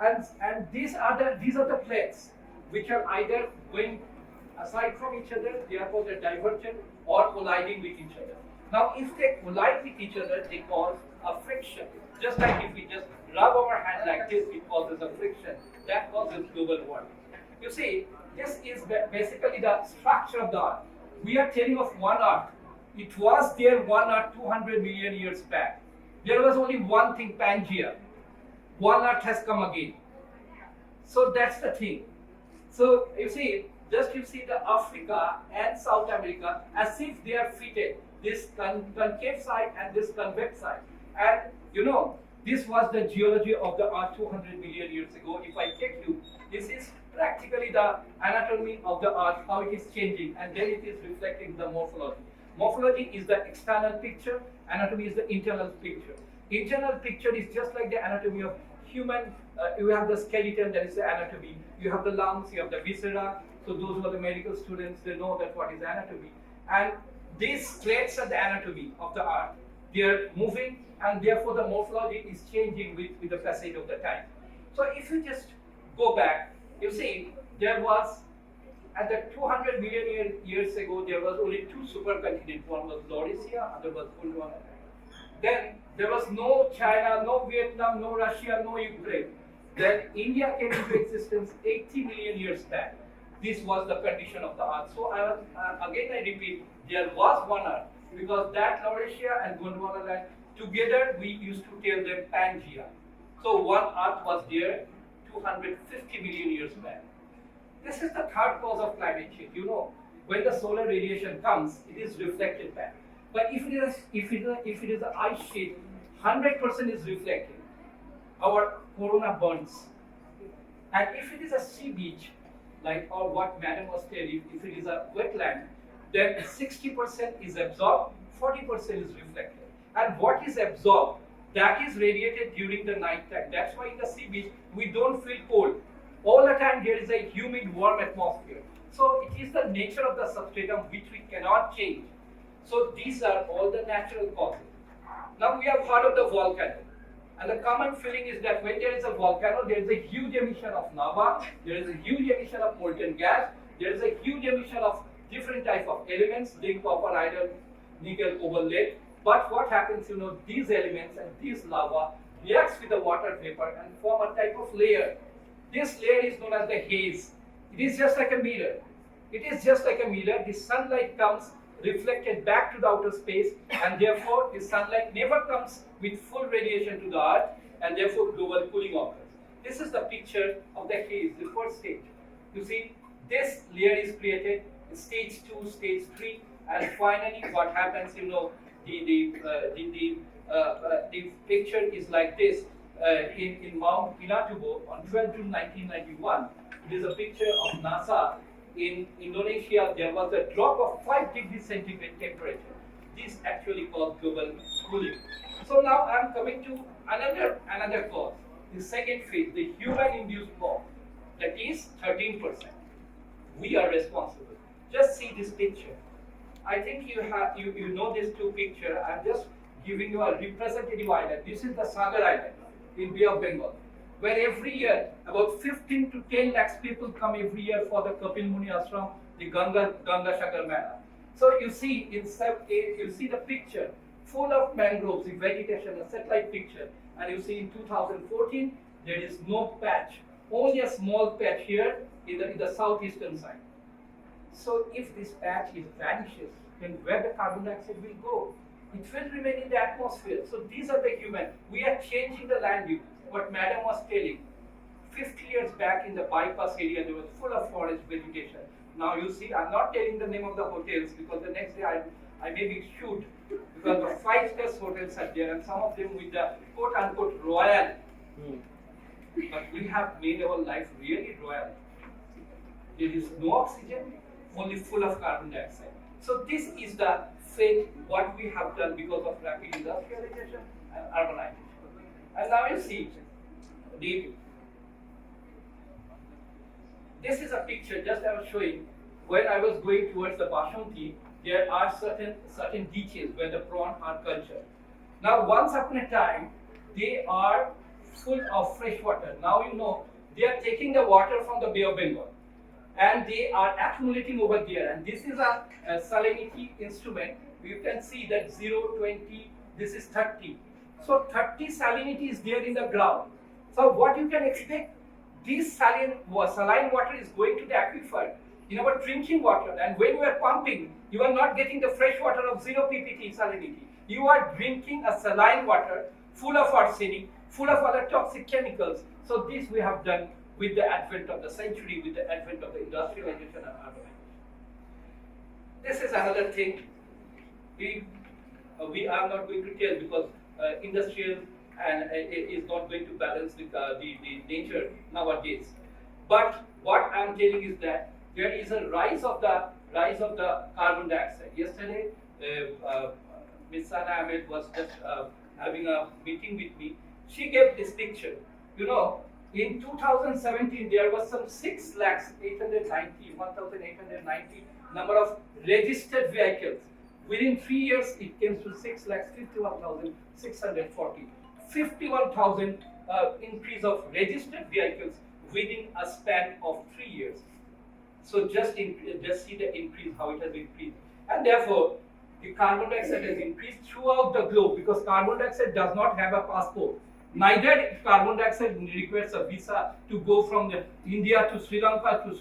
And these are the plates which are either going aside from each other, they are called a divergent, or colliding with each other. Now, if they collide with each other, they cause a friction. Just like if we just rub our hand like this, it causes a friction. That causes global warming. You see, this is basically the structure of the earth. We are telling of one earth. It was there one earth 200 million years back. There was only one thing, Pangea. One earth has come again. So that's the thing. So you see the Africa and South America as if they are fitted, this concave side and this convex side. And this was the geology of the earth 200 million years ago. If I take you, this is practically the anatomy of the earth, how it is changing, and then it is reflecting the morphology. Morphology is the external picture, anatomy is the internal picture. Internal picture is just like the anatomy of human. You have the skeleton, that is the anatomy. You have the lungs, you have the viscera. So those who are the medical students, they know that what is anatomy. And these plates are the anatomy of the earth. They are moving, and therefore the morphology is changing with the passage of the time. So if you just go back, you see there was, at the 200 million years ago, there was only two supercontinents. One was Laurasia, other was Gondwana. Then there was no China, no Vietnam, no Russia, no Ukraine. Then India came into existence 80 million years back. This was the condition of the earth. So again I repeat, there was one earth, because that Laurasia and Gondwana land together we used to tell them Pangea. So one earth was there 250 million years back. This is the third cause of climate change. When the solar radiation comes, it is reflected back. But if it is an ice sheet, 100% is reflected. Our corona burns. And if it is a sea beach, or what Madam was telling, if it is a wetland, then 60% is absorbed, 40% is reflected. And what is absorbed, that is radiated during the night time. That's why in the sea beach, we don't feel cold. All the time there is a humid, warm atmosphere. So it is the nature of the substratum which we cannot change. So these are all the natural causes. Now we have heard of the volcano. And the common feeling is that when there is a volcano, there is a huge emission of lava, there is a huge emission of molten gas, there is a huge emission of different types of elements, zinc, copper, iron, nickel, cobalt, lead. But what happens, these elements and these lava reacts with the water vapor and form a type of layer. This layer is known as the haze. It is just like a mirror. It is just like a mirror. The sunlight comes reflected back to the outer space, and therefore the sunlight never comes with full radiation to the earth, and therefore global cooling occurs. This is the picture of the haze, the first stage. You see, this layer is created, stage 2, stage 3, and finally what happens, you know, the picture is like this. In Mount Pinatubo on 12 June 1991, it is a picture of NASA in Indonesia. There was a drop of 5 degrees centigrade temperature. This actually caused global cooling. So now I am coming to another cause. The second phase, the human-induced cause, that is 13%. We are responsible. Just see this picture. I think you know these two pictures. I am just giving you a representative island. This is the Sagar Island in Bay of Bengal, where every year about 15 to 10 lakhs people come every year for the Kapil Muni Ashram, the Ganga Sagar Mela. So you see you see the picture full of mangroves, the vegetation, a satellite picture, and you see in 2014 there is no patch, only a small patch here in the southeastern side. So if this patch vanishes, then where the carbon dioxide will go? It will remain in the atmosphere. So these are the human. We are changing the land use. What Madam was telling, 50 years back in the bypass area, there was full of forest vegetation. Now you see, I'm not telling the name of the hotels because the next day I may be shoot because the 5-star hotels are there and some of them with the quote-unquote royal. But we have made our life really royal. There is no oxygen, only full of carbon dioxide. So this is the fate what we have done because of rapid industrialization and urbanization. And now you see, this is a picture just I was showing. When I was going towards the Bashanti, there are certain beaches where the prawn are cultured. Now once upon a time, they are full of fresh water. Now you know, they are taking the water from the Bay of Bengal and they are accumulating over there. And this is a salinity instrument. You can see that 0, 20, this is 30. So 30 salinity is there in the ground. So what you can expect, this saline water is going to the aquifer in our drinking water, and when you are pumping, you are not getting the fresh water of 0 ppt salinity. You are drinking a saline water full of arsenic, full of other toxic chemicals. So this we have done with the advent of the century, with the advent of the industrialization and urbanization. This is another thing we are not going to tell because industrial and is not going to balance with the nature nowadays. But what I am telling is that there is a rise of the carbon dioxide. Yesterday, Ms. Sana Ahmed was just having a meeting with me. She gave this picture. You know, in 2017 there was some 1,890 number of registered vehicles. Within 3 years, it came to 6,51,640. 51,000 increase of registered vehicles within a span of 3 years. So just see the increase, how it has increased. And therefore, the carbon dioxide has increased throughout the globe because carbon dioxide does not have a passport. Neither carbon dioxide requires a visa to go from India to Sri Lanka to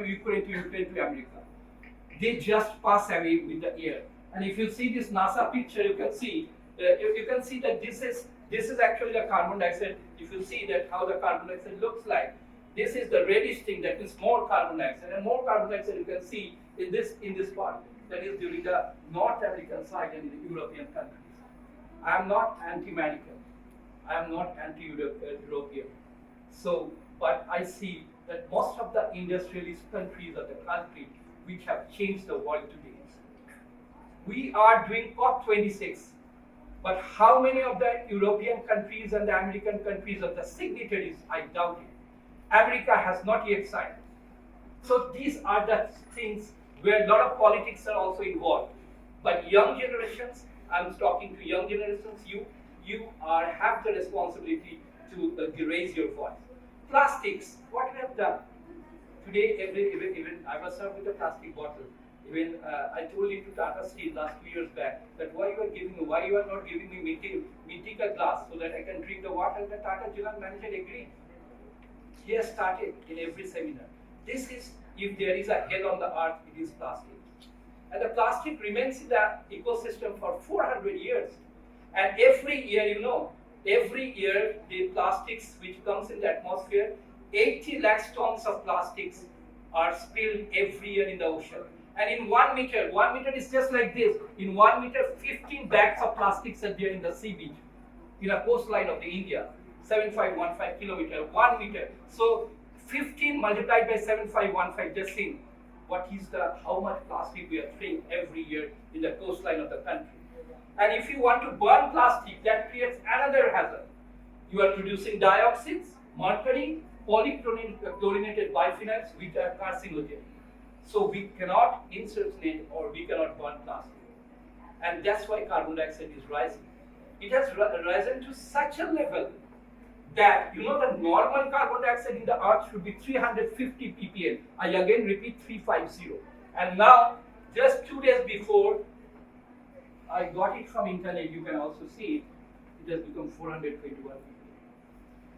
Ukraine to America. They just pass away with the air. And if you see this NASA picture, you can see that this is actually the carbon dioxide. If you see that how the carbon dioxide looks like, this is the reddish thing that is more carbon dioxide, and more carbon dioxide you can see in this part. That is during the North American side and in the European countries. I am not anti-American. I am not anti-European. So, but I see that most of the industrialist countries are the countries which have changed the world today. We are doing COP26, but how many of the European countries and the American countries are the signatories? I doubt it. America has not yet signed. So these are the things where a lot of politics are also involved. But young generations, I'm talking to young generations, you have the responsibility to raise your voice. Plastics, what we have done. Today, even I was served with a plastic bottle. Even I told it to Tata Steel last 2 years back that why you are not giving me Mintika glass so that I can drink the water. The Tata general manager agreed. He has started in every seminar. This is, if there is a hell on the earth, it is plastic. And the plastic remains in the ecosystem for 400 years. And every year, every year the plastics which comes in the atmosphere, 80 lakh tons of plastics are spilled every year in the ocean. And in 1 meter is just like this. In 1 meter, 15 bags of plastics are there in the sea beach, in a coastline of the India, 7515 kilometer, 1 meter. So 15 multiplied by 7515, just think how much plastic we are throwing every year in the coastline of the country. And if you want to burn plastic, that creates another hazard. You are producing dioxins, mercury, polychlorinated biphenyls, which are carcinogenic. So we cannot incinerate or we cannot burn plastic. And that's why carbon dioxide is rising. It has risen to such a level that, the normal carbon dioxide in the earth should be 350 ppm. I again repeat 350. And now, just 2 days before, I got it from internet, you can also see it has become 421 ppm.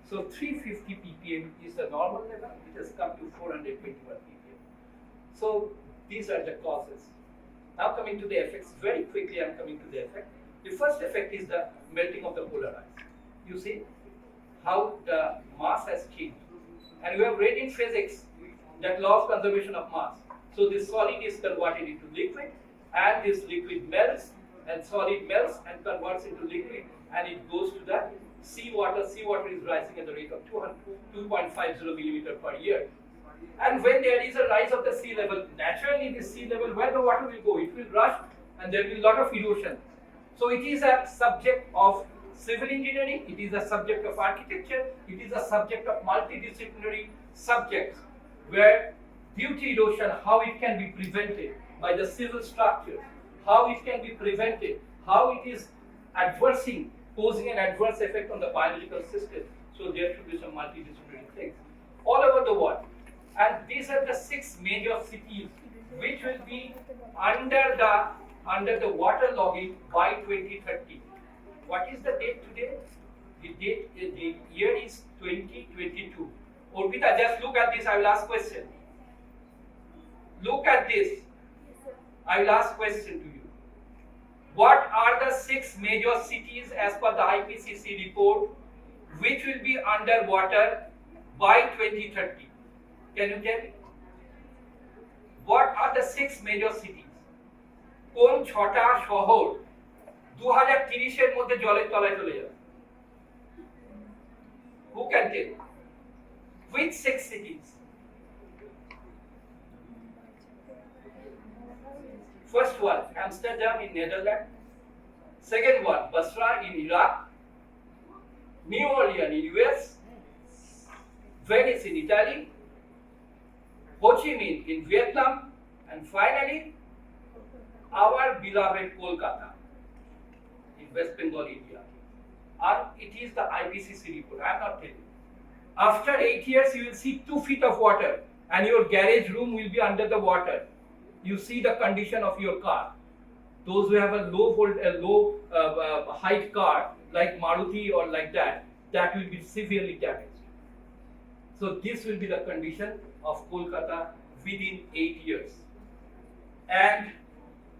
So 350 ppm is the normal level, it has come to 421 ppm. So these are the causes. Now coming to the effects, very quickly I'm coming to the effect. The first effect is the melting of the polar ice. You see how the mass has changed. And we have read in physics that law of conservation of mass. So this solid is converted into liquid, and this liquid melts, and solid melts and converts into liquid, and it goes to the seawater. Seawater is rising at the rate of 2.50 millimeter per year. And when there is a rise of the sea level, naturally the sea level, where the water will go, it will rush and there will be a lot of erosion. So it is a subject of civil engineering, it is a subject of architecture, it is a subject of multidisciplinary subjects where due to erosion, how it can be prevented by the civil structures, how it can be prevented, how it is posing an adverse effect on the biological system. So there should be some multidisciplinary things all over the world. And these are the 6 major cities which will be under the waterlogging by 2030. What is the date today? The year is 2022. Orpita, just look at this. I will ask question. Look at this. I will ask question to you. What are the 6 major cities as per the IPCC report which will be underwater by 2030? Can you tell me? What are the 6 major cities? কোন 6টা শহর 2030 এর মধ্যে জলের তলায় চলে যাবে? Who can tell? Which 6 cities? First one, Amsterdam in Netherlands. Second one, Basra in Iraq. New Orleans in US. Venice in Italy. Ho Chi Minh in Vietnam, and finally, our beloved Kolkata in West Bengal, India. It is the IPCC report, I am not telling you. After 8 years, you will see 2 feet of water, and your garage room will be under the water. You see the condition of your car. Those who have a low height car, like Maruti or like that will be severely damaged. So this will be the condition of Kolkata within 8 years. And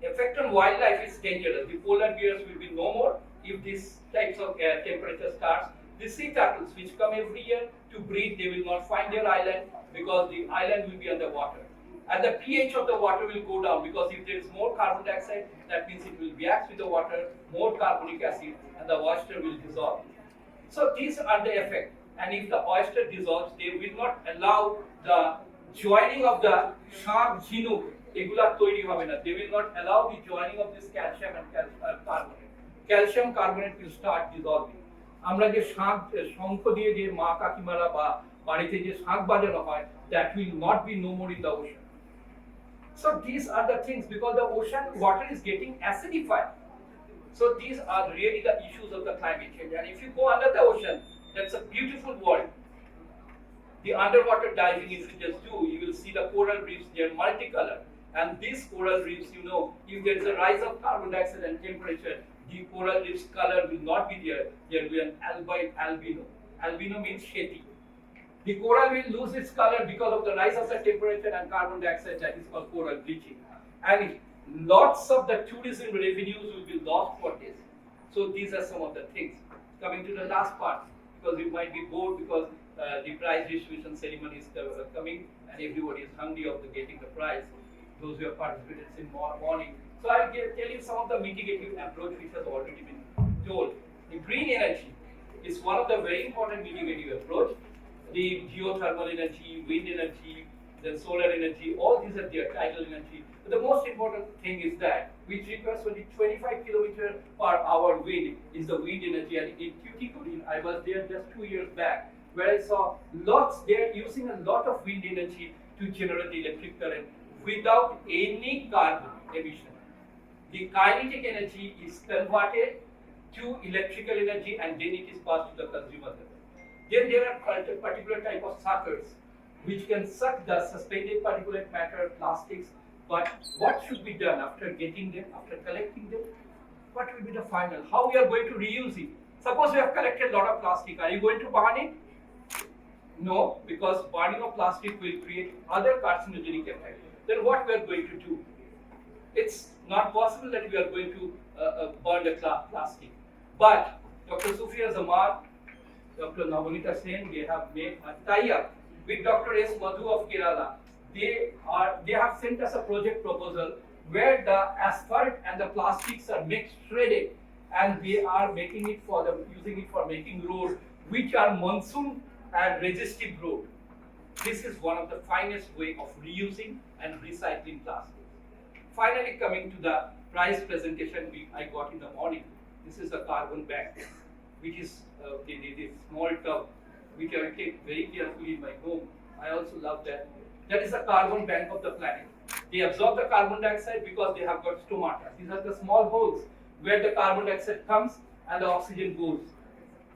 effect on wildlife is dangerous. The polar bears will be no more if this types of temperature starts. The sea turtles which come every year to breed, they will not find their island because the island will be underwater. And the pH of the water will go down because if there is more carbon dioxide, that means it will react with the water, more carbonic acid, and the oyster will dissolve. So these are the effects. And if the oyster dissolves, they will not allow the joining of the sharp ঝিনুক এগুলা তৈরি হবে না. They will not allow the joining of this calcium and carbonate. Calcium carbonate will start dissolving. আমরা যে শঙ্খ দিয়ে যে মা কাকিমারা বা বাড়িতে যে শাঁখ বাজানো হয়, that will not be no more in the ocean. So these are the things because the ocean water is getting acidified. So these are really the issues of the climate change. And if you go under the ocean, that's a beautiful world. The underwater diving, if you just do, you will see the coral reefs, they are multicolored. And these coral reefs, you know, if there is a rise of carbon dioxide and temperature, the coral reef's color will not be there. There will be an albino. Albino means shady. The coral will lose its color because of the rise of the temperature and carbon dioxide, that is called coral bleaching. And lots of the tourism revenues will be lost for this. So these are some of the things. Coming to the last part, because you might be bored because the prize distribution ceremony is coming and everybody is hungry of getting the prize, those who have participated in morning. So I will tell you some of the mitigative approach which has already been told. The green energy is one of the very important mitigative approach. The geothermal energy, wind energy, then solar energy, all these are there, tidal energy. But the most important thing is that which requires only 25 km per hour wind is the wind energy. And in Tuticorin, I was there just 2 years back, where I saw they're using a lot of wind energy to generate the electric current without any carbon emission. The kinetic energy is converted to electrical energy and then it is passed to the consumer level. Then there are particular type of suckers which can suck the suspended particulate matter, plastics. But what should be done after getting them, after collecting them? What will be the final? How we are going to reuse it? Suppose we have collected a lot of plastic. Are you going to burn it? No, because burning of plastic will create other carcinogenic effects. Then what we are going to do? It's not possible that we are going to burn the plastic. But Dr. Sufia Zaman, Dr. Navanita Sen, they have made a tie-up with Dr. S. Madhu of Kerala. They have sent us a project proposal where the asphalt and the plastics are mixed, shredded, and they are making it using it for making roads which are monsoon and resistive road. This is one of the finest way of reusing and recycling plastics. Finally, coming to the prize presentation I got in the morning. This is the carbon bag, which is the small tub, which I take very carefully in my home. I also love that. That is the carbon bank of the planet. They absorb the carbon dioxide because they have got stomata. These are the small holes where the carbon dioxide comes and the oxygen goes.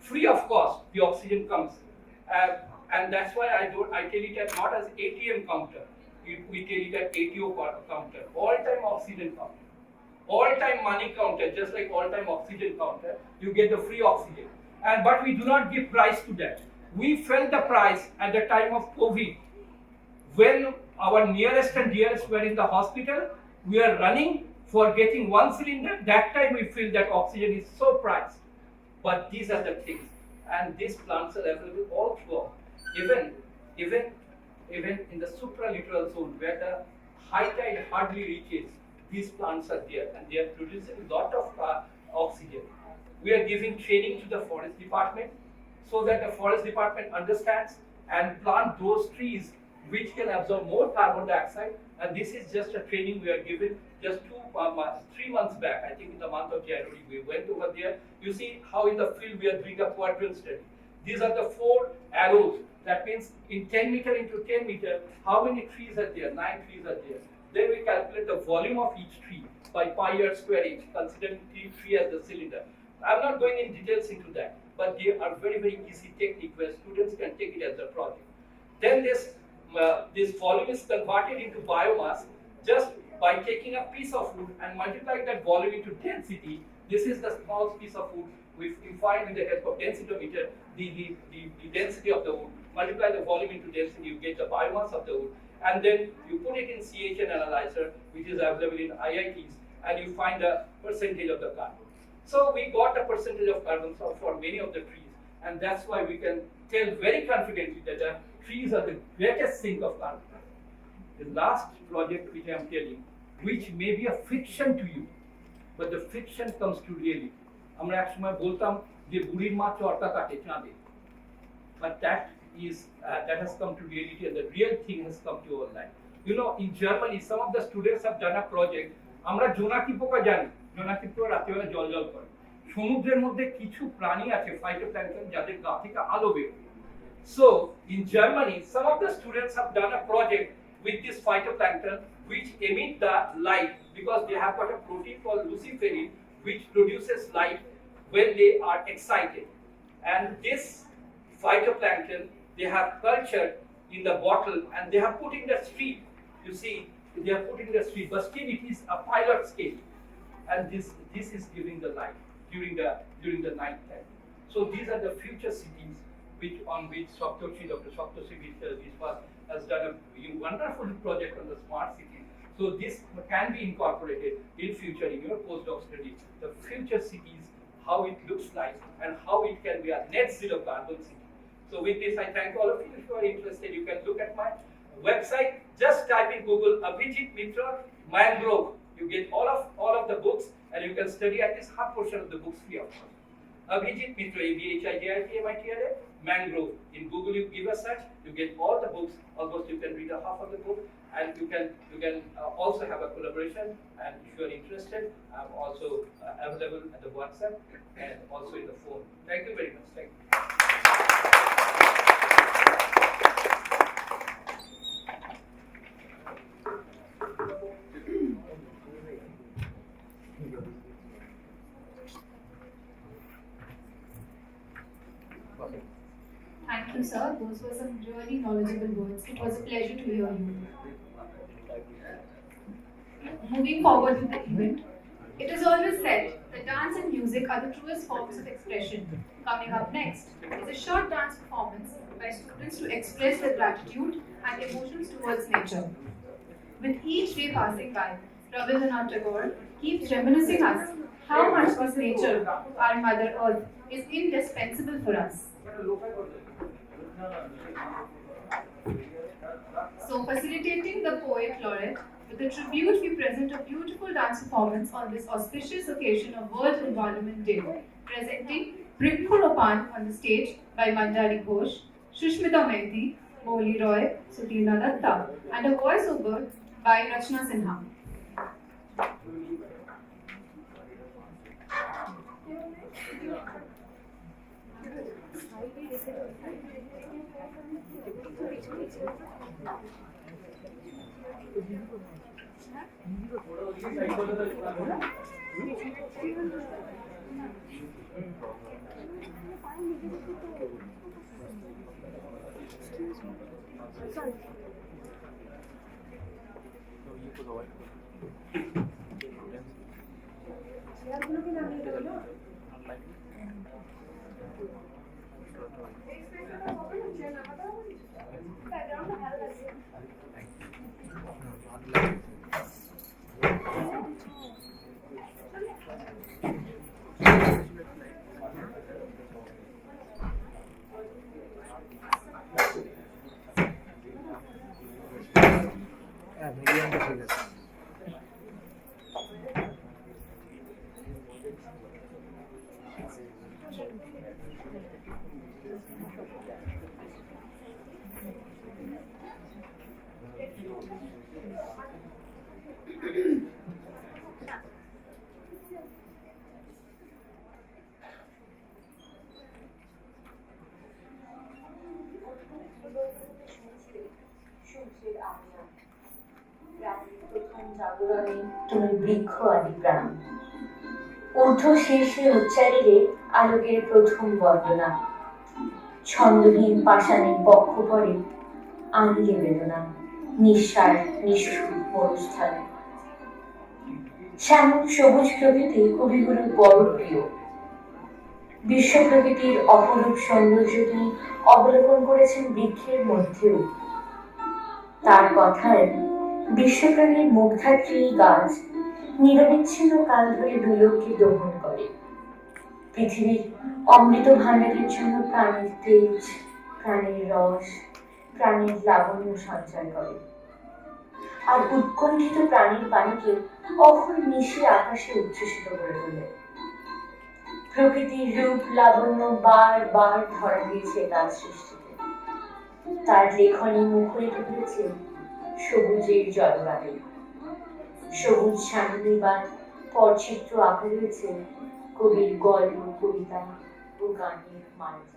Free of cost, the oxygen comes. And that's why I tell it as not as ATM counter. We tell it as ATO counter, all-time oxygen counter. All-time money counter, just like all-time oxygen counter, you get the free oxygen. But we do not give price to that. We felt the price at the time of COVID. When our nearest and dearest were in the hospital, we are running for getting one cylinder. That time we feel that oxygen is so priced. But these are the things. And these plants are available all throughout. Even in the supralittoral zone where the high tide hardly reaches, these plants are there and they are producing a lot of oxygen. We are giving training to the forest department so that the forest department understands and plant those trees which can absorb more carbon dioxide. And this is just a training we are given just 3 months back. I think in the month of January we went over there. You see how in the field we are doing a quadrant study. These are the 4 arrows. That means in 10 meter into 10 meter, how many trees are there? 9 trees are there. Then we calculate the volume of each tree by pi r square inch, considering each tree as the cylinder. I'm not going in details into that, but they are very, very easy technique where students can take it as a project. Then this volume is converted into biomass just by taking a piece of wood and multiplying that volume into density. This is the small piece of wood. We find with the help of densitometer the density of the wood. Multiply the volume into density, you get the biomass of the wood. And then you put it in CHN analyzer, which is available in IITs, and you find the percentage of the carbon. So we got the percentage of carbon for many of the trees, and that's why we can tell very confidently that the trees are the greatest sink of carbon. The last project which I am telling, which may be a fiction to you, but the fiction comes to reality. আমরা একসময় বলতাম যে বুড়ির মা চরকা কাটে চাঁদে, but that has come to reality and the real thing has come to our life. You know, in Germany, some of the students have done a project. আমরা জোনাকি পোকা জানি, জোনাকি পোকা রাতেবেলা জল করে। সমুদ্রের মধ্যে কিছু প্রাণী আছে ফাইটোপ্ল্যাঙ্কটন যাদের গা থেকে আলো বের হয়। So in Germany, some of the students have done a project with this phytoplankton which emit the light because they have got a protein called luciferin which produces light when they are excited. And this phytoplankton they have cultured in the bottle and they have put in the street. You see, they are put in the street, but still it is a pilot scale, and this is giving the light during the night time. So these are the future cities on which Dr. Saptoshi Biswas has done a wonderful project on the smart cities. So this can be incorporated in future in your postdoc study. The future cities, how it looks like, and how it can be a net zero carbon city. So with this, I thank all of you. If you are interested, you can look at my website. Just type in Google Abhijit Mitra Mangrove. You get all of the books, and you can study at least half portion of the books free of cost. Abhijit Mitra, ABHIJITMITRA, Mangrove. In Google, you give a search, you get all the books. Almost you can read a half of the book, and you can also have a collaboration. And if you are interested, I'm also available at the WhatsApp and also in the phone. Thank you very much. Thank you. Thank you, sir. Those were some really knowledgeable words. It was a pleasure to hear you. Moving forward with the event, it is always said that dance and music are the truest forms of expression. Coming up next is a short dance performance by students to express their gratitude and emotions towards nature. With each day passing by, Rabindranath Tagore keeps reminiscing us how much this nature, our Mother Earth, is indispensable for us. So, facilitating the poet laureate with a tribute, we present a beautiful dance performance on this auspicious occasion of World Environment Day, presenting Vriksharopan on the stage by Manjari Ghosh, Shushmita Mehdi, Molly Roy, Sutirna Datta, and a voiceover by Rachna Sinha. তুমি বৃক্ষ আদি প্রাণ ঊর্ধ্ব শীর্ষে উচ্চারিলে আলোকের প্রথম বন্দনা ছন্দহীন পাষাণের বক্ষ পরে আনিলে বেদনা নিঃসার নিষ্ঠুর মরুস্থান শ্যামল সবুজ প্রকৃতি কবিগুরুর বড় প্রিয় বিশ্ব প্রকৃতির অপরূপ সৌন্দর্য তিনি অবলোকন করেছেন বৃক্ষের মধ্যেও তার কথায় বিশ্বপ্রাণীর মুগ্ধাত্রী গাছ নিরবিচ্ছিন্ন কাল ধরে দুলোককে দহন করে পৃথিবীর অমৃত ভাণ্ডারের জন্য প্রাণের তেজ প্রাণের রস প্রাণের লাবণ্য সঞ্চয় করে আর উৎকণ্ঠিত প্রাণীর পানিকে অহর্নিশি আকাশে উচ্ছ্বসিত করে তোলে প্রকৃতির রূপ লাবণ্য বার ধরা দিয়েছে তার সৃষ্টিতে তার লেখনী মুখরিত হয়েছে সবুজের জলবায়ু সবুজ শান্তিবান পরচিত্র আঁকা রয়েছে কবির গল্প কবিতা ও গানের মানচারী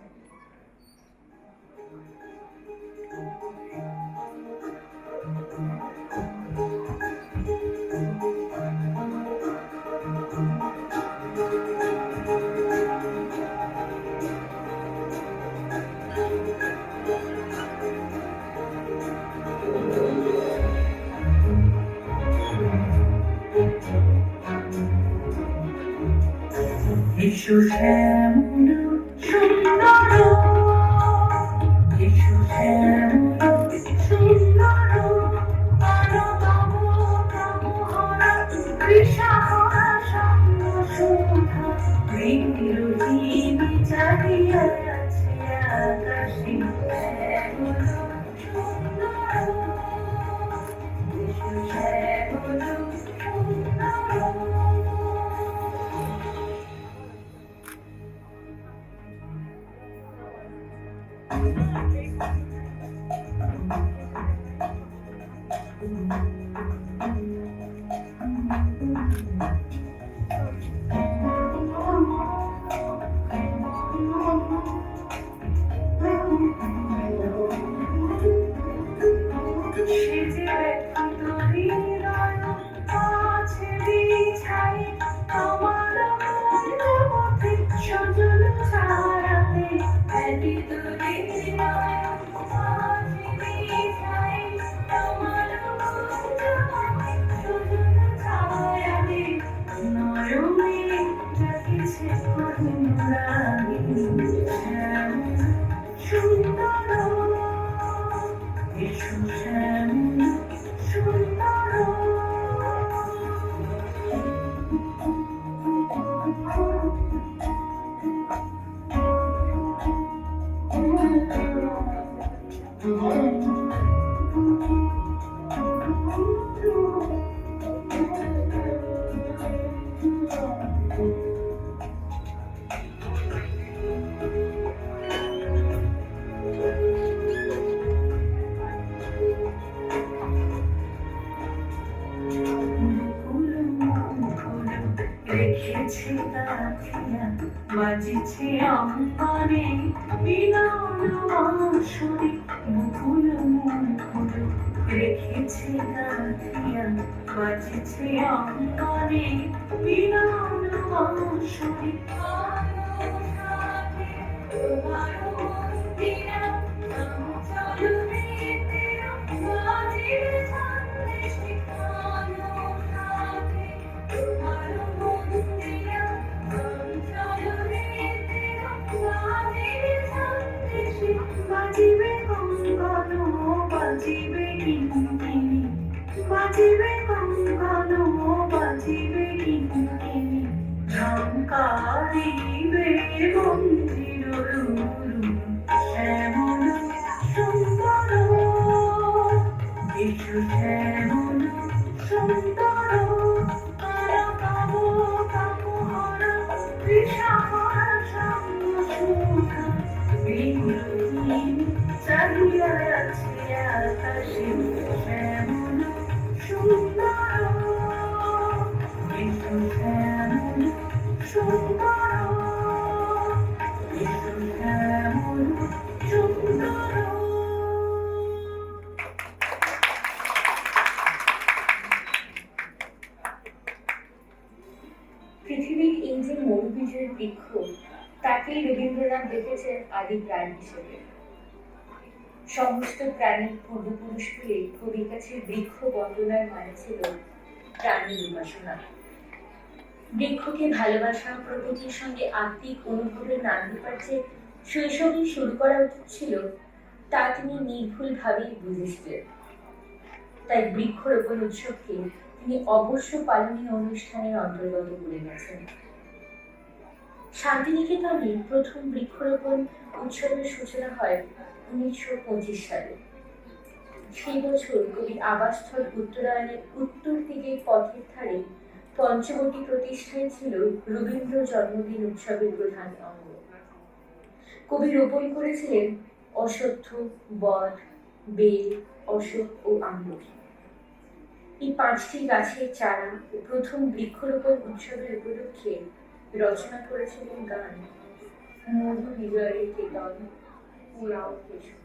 এসো শ্যামল সুন্দর, এসো শ্যামল সুন্দর, অনবম কামহরা কৃষাহরা সঙ্গ সুধা, বিরোহীন চাহিয়া আছে আকাশে শ্যামল সুন্দর, এসো শ্যামল সুন্দর। সেজে ব্যথিত হৃদয় আছে বিছায়ে তোমার মধ্যে সজল ছায়াতে, ব্যথিত হৃদয় আছে বিছায়ে তোমার মধ্যে সজল ছায়াতে, নয়নে জাগিছে করুণ রাগিনী শ্যামল সুন্দর, এসো শ্যামল সুন্দর। রেখেছে তাকিয়া বাজিছে অঙ্গনে বিনন বাঁশরি, মুকুল মুকুল রেখেছে তাকিয়া বাজিছে অঙ্গনে বিনন বাঁশরি, বাজিবে কঙ্কণ বাজিবে কিঙ্কিণী, বাজিবে কঙ্কণ বাজিবে কিঙ্কিণী, ঝঙ্কারিবে মন্দির রুরু শ্যামল সুন্দর, এসো শ্যামল সুন্দর, কাম কামহরা কৃষাহরা সঙ্গ সুধা, বিরোহীন চাহিয়া আছে আকাশে শ্যামল সুন্দর, এসো শ্যামল সুন্দর, এসো শ্যামল সুন্দর। পৃথিবীর এই যে মরুবীজের বৃক্ষ, তাকেই রবীন্দ্রনাথ দেখেছেন আদি প্রাণ হিসেবে। সমস্ত প্রাণীর পূর্বপুরুষ বলে কবির কাছে বৃক্ষ বন্দনার মানে ছিল প্রাণীর উপাসনা। বৃক্ষকে ভালোবাসা, প্রকৃতির সঙ্গে আত্মিক অনুভবের নাম দেবার যে শৈশবেই শুরু করা উচিত ছিল, তা তিনি নির্ভুলভাবেই বুঝেছিলেন। তাই বৃক্ষরোপণ উৎসবকে তিনি অবশ্য পালনীয় অনুষ্ঠানের অন্তর্গত করে গেছেন। শান্তিনিকেতনে প্রথম বৃক্ষরোপণ উৎসবের সূচনা হয় 1925 সালে। সেই বছর কবির আবাসস্থল উত্তরায়ণের উত্তর দিকের পথের ধারে পঞ্চবটী প্রতিষ্ঠায় ছিল রবীন্দ্র জন্মদিন উৎসবের প্রধান অঙ্গ। কবি রোপণ করেছিলেন অশ্বত্থ, বট, বেল, অশোক ও আমলকি। এই 5টি গাছের চারা প্রথম বৃক্ষরোপণ উৎসবের উপলক্ষে রচনা করেছিলেন গান মধু বিজয়ের কেতন পুরাও কেশব।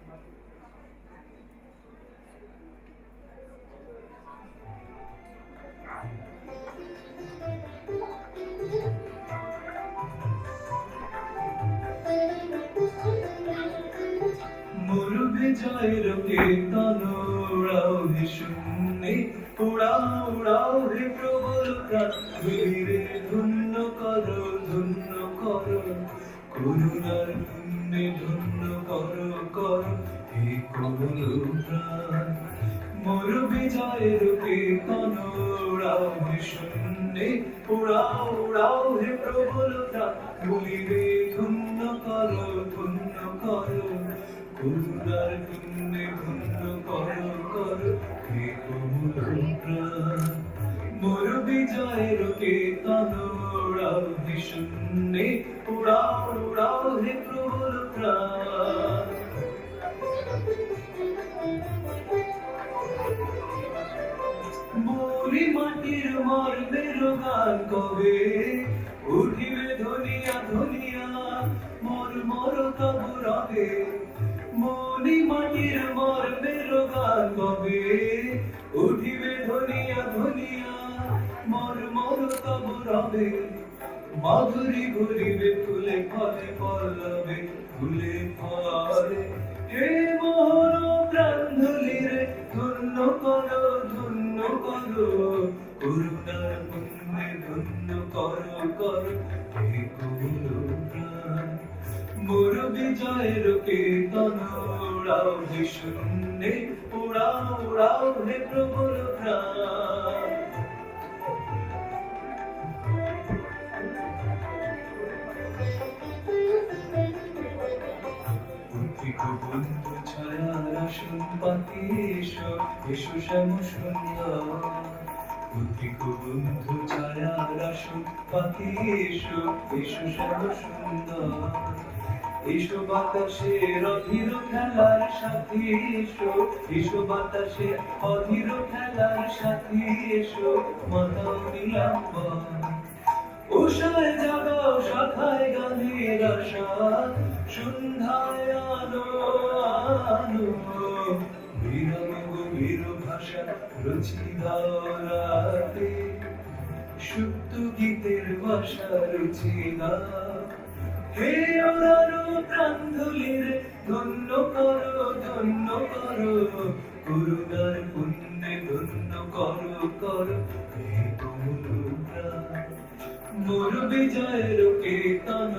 জয়ের কীর্তন উড়াও হে শূন্যে, উড়াও উড়াও হে প্রবল কাল, ধীরে ধন্য করো ধন্য করো করুণার পুণ্যে ধন্য করো করো হে করুণ প্রাণ মোর বিজয়ের কীর্তন উড়াও হে শূন্যে উড়াও উড়াও হে প্রবলতা বলিবে ধন্য করো করুণার পুণ্যে ধন্য করো করো হে করুণ প্রাণ মোর বিজয়ের কীর্তন উড়াও হে শূন্যে উড়াও উড়াও হে প্রবল প্রাণ মরি মাটির মর্মের গান কবে উঠিবে ধনিয়া ধনিয়া মর মর তবু রবে মরি মাটির মর্মের গান কবে উঠিবে ধনিয়া ধনিয়া মর মর তবু রবে মাধুরী ঘুরিবে ফুলে ফলে পল্লবে ফুলে ফলে হে মোহন প্রাণ ধুলিরে ধন্য করো করুণার পুণ্যে ধন্য করো করো হে করুণ প্রাণ মোর বিজয়ের কীর্তন উড়াও হে শূন্যে উড়াও উড়াও হে প্রবল প্রাণ বন্ধু ছায়ার আসন পাতি এসো এসো শ্যাম সুন্দর বন্ধু ছায়ার আসন পাতি এসো এসো শ্যাম সুন্দর এসো বাতাসে অধীর খেলার সাথী এসো এসো বাতাসে অধীর খেলার সাথী এসো মাতা নীলাম্বর উষায় জাগাও শাখায় গানের আশা সন্ধ্যায় আলো আলো বিরম গভীর ভাষা রচি দাও রাতে সুপ্ত গীতের ভাষা রচি দাও হে ওরারো প্রাণ ধুলির ধন্য করো করুণার পুণ্যে ধন্য করো করো হে কোমল প্রাণ মোর বিজয়ের কীর্তন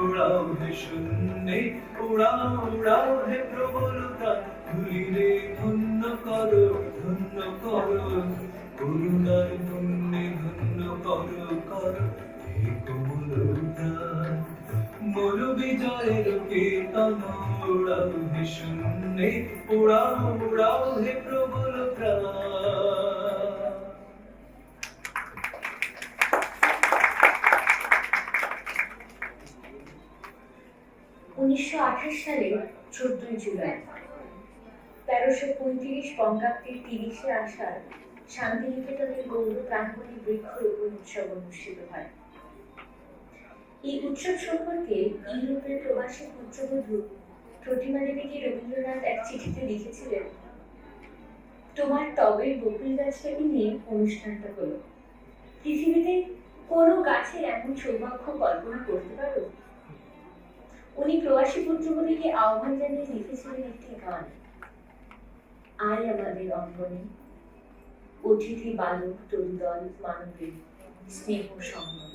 উড়াও হে শূন্যে উড়াও উড়াও হে প্রবল প্রাণ ধুলিরে ধন্য করো করুণার পুণ্যে ধন্য করো করো হে কোমল প্রাণ মোর বিজয়ের কীর্তন উড়াও হে শূন্যে উড়াও উড়াও হে প্রবল প্রাণ 1928 সালে 14 জুলাই 1335 বঙ্গাব্দের 30 আষাঢ় শান্তিনিকেতনের গৌর প্রাঙ্গণে বৃক্ষরোপণ উৎসব অনুষ্ঠিত হয়। এই উৎসব সম্পর্কে ইউরোপের প্রবাসী পুত্রবধূ প্রতিমা দেবীকে রবীন্দ্রনাথ এক চিঠিতে লিখেছিলেন, তোমার টবের বকুল গাছটাকে নিয়ে অনুষ্ঠানটা হলো। পৃথিবীতে কোনো গাছের এমন সৌভাগ্য কল্পনা করতে পারো? উনি প্রবাসী পুত্রবধূকে আহ্বান জানিয়ে লিখেছিলেন একটি গান, আয় আমাদের অঙ্গনে অতিথি বালক তরুদল মানবের স্নেহ সম্মান।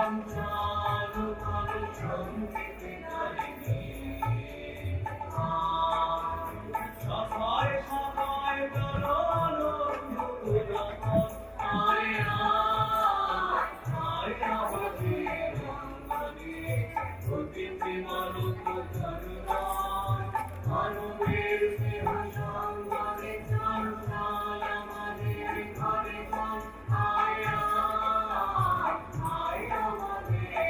চঞ্চল তর সঙ্গীতে তারিণী সবাই সবাই তর আনন্দ কোলাহল আয় আয় আমাদের অঙ্গনে অতিথি মানব করুণায় মানবের স্নেহ সঙ্গমে চঞ্চল আমাদের ঘরে চল আয় আয় আমাদের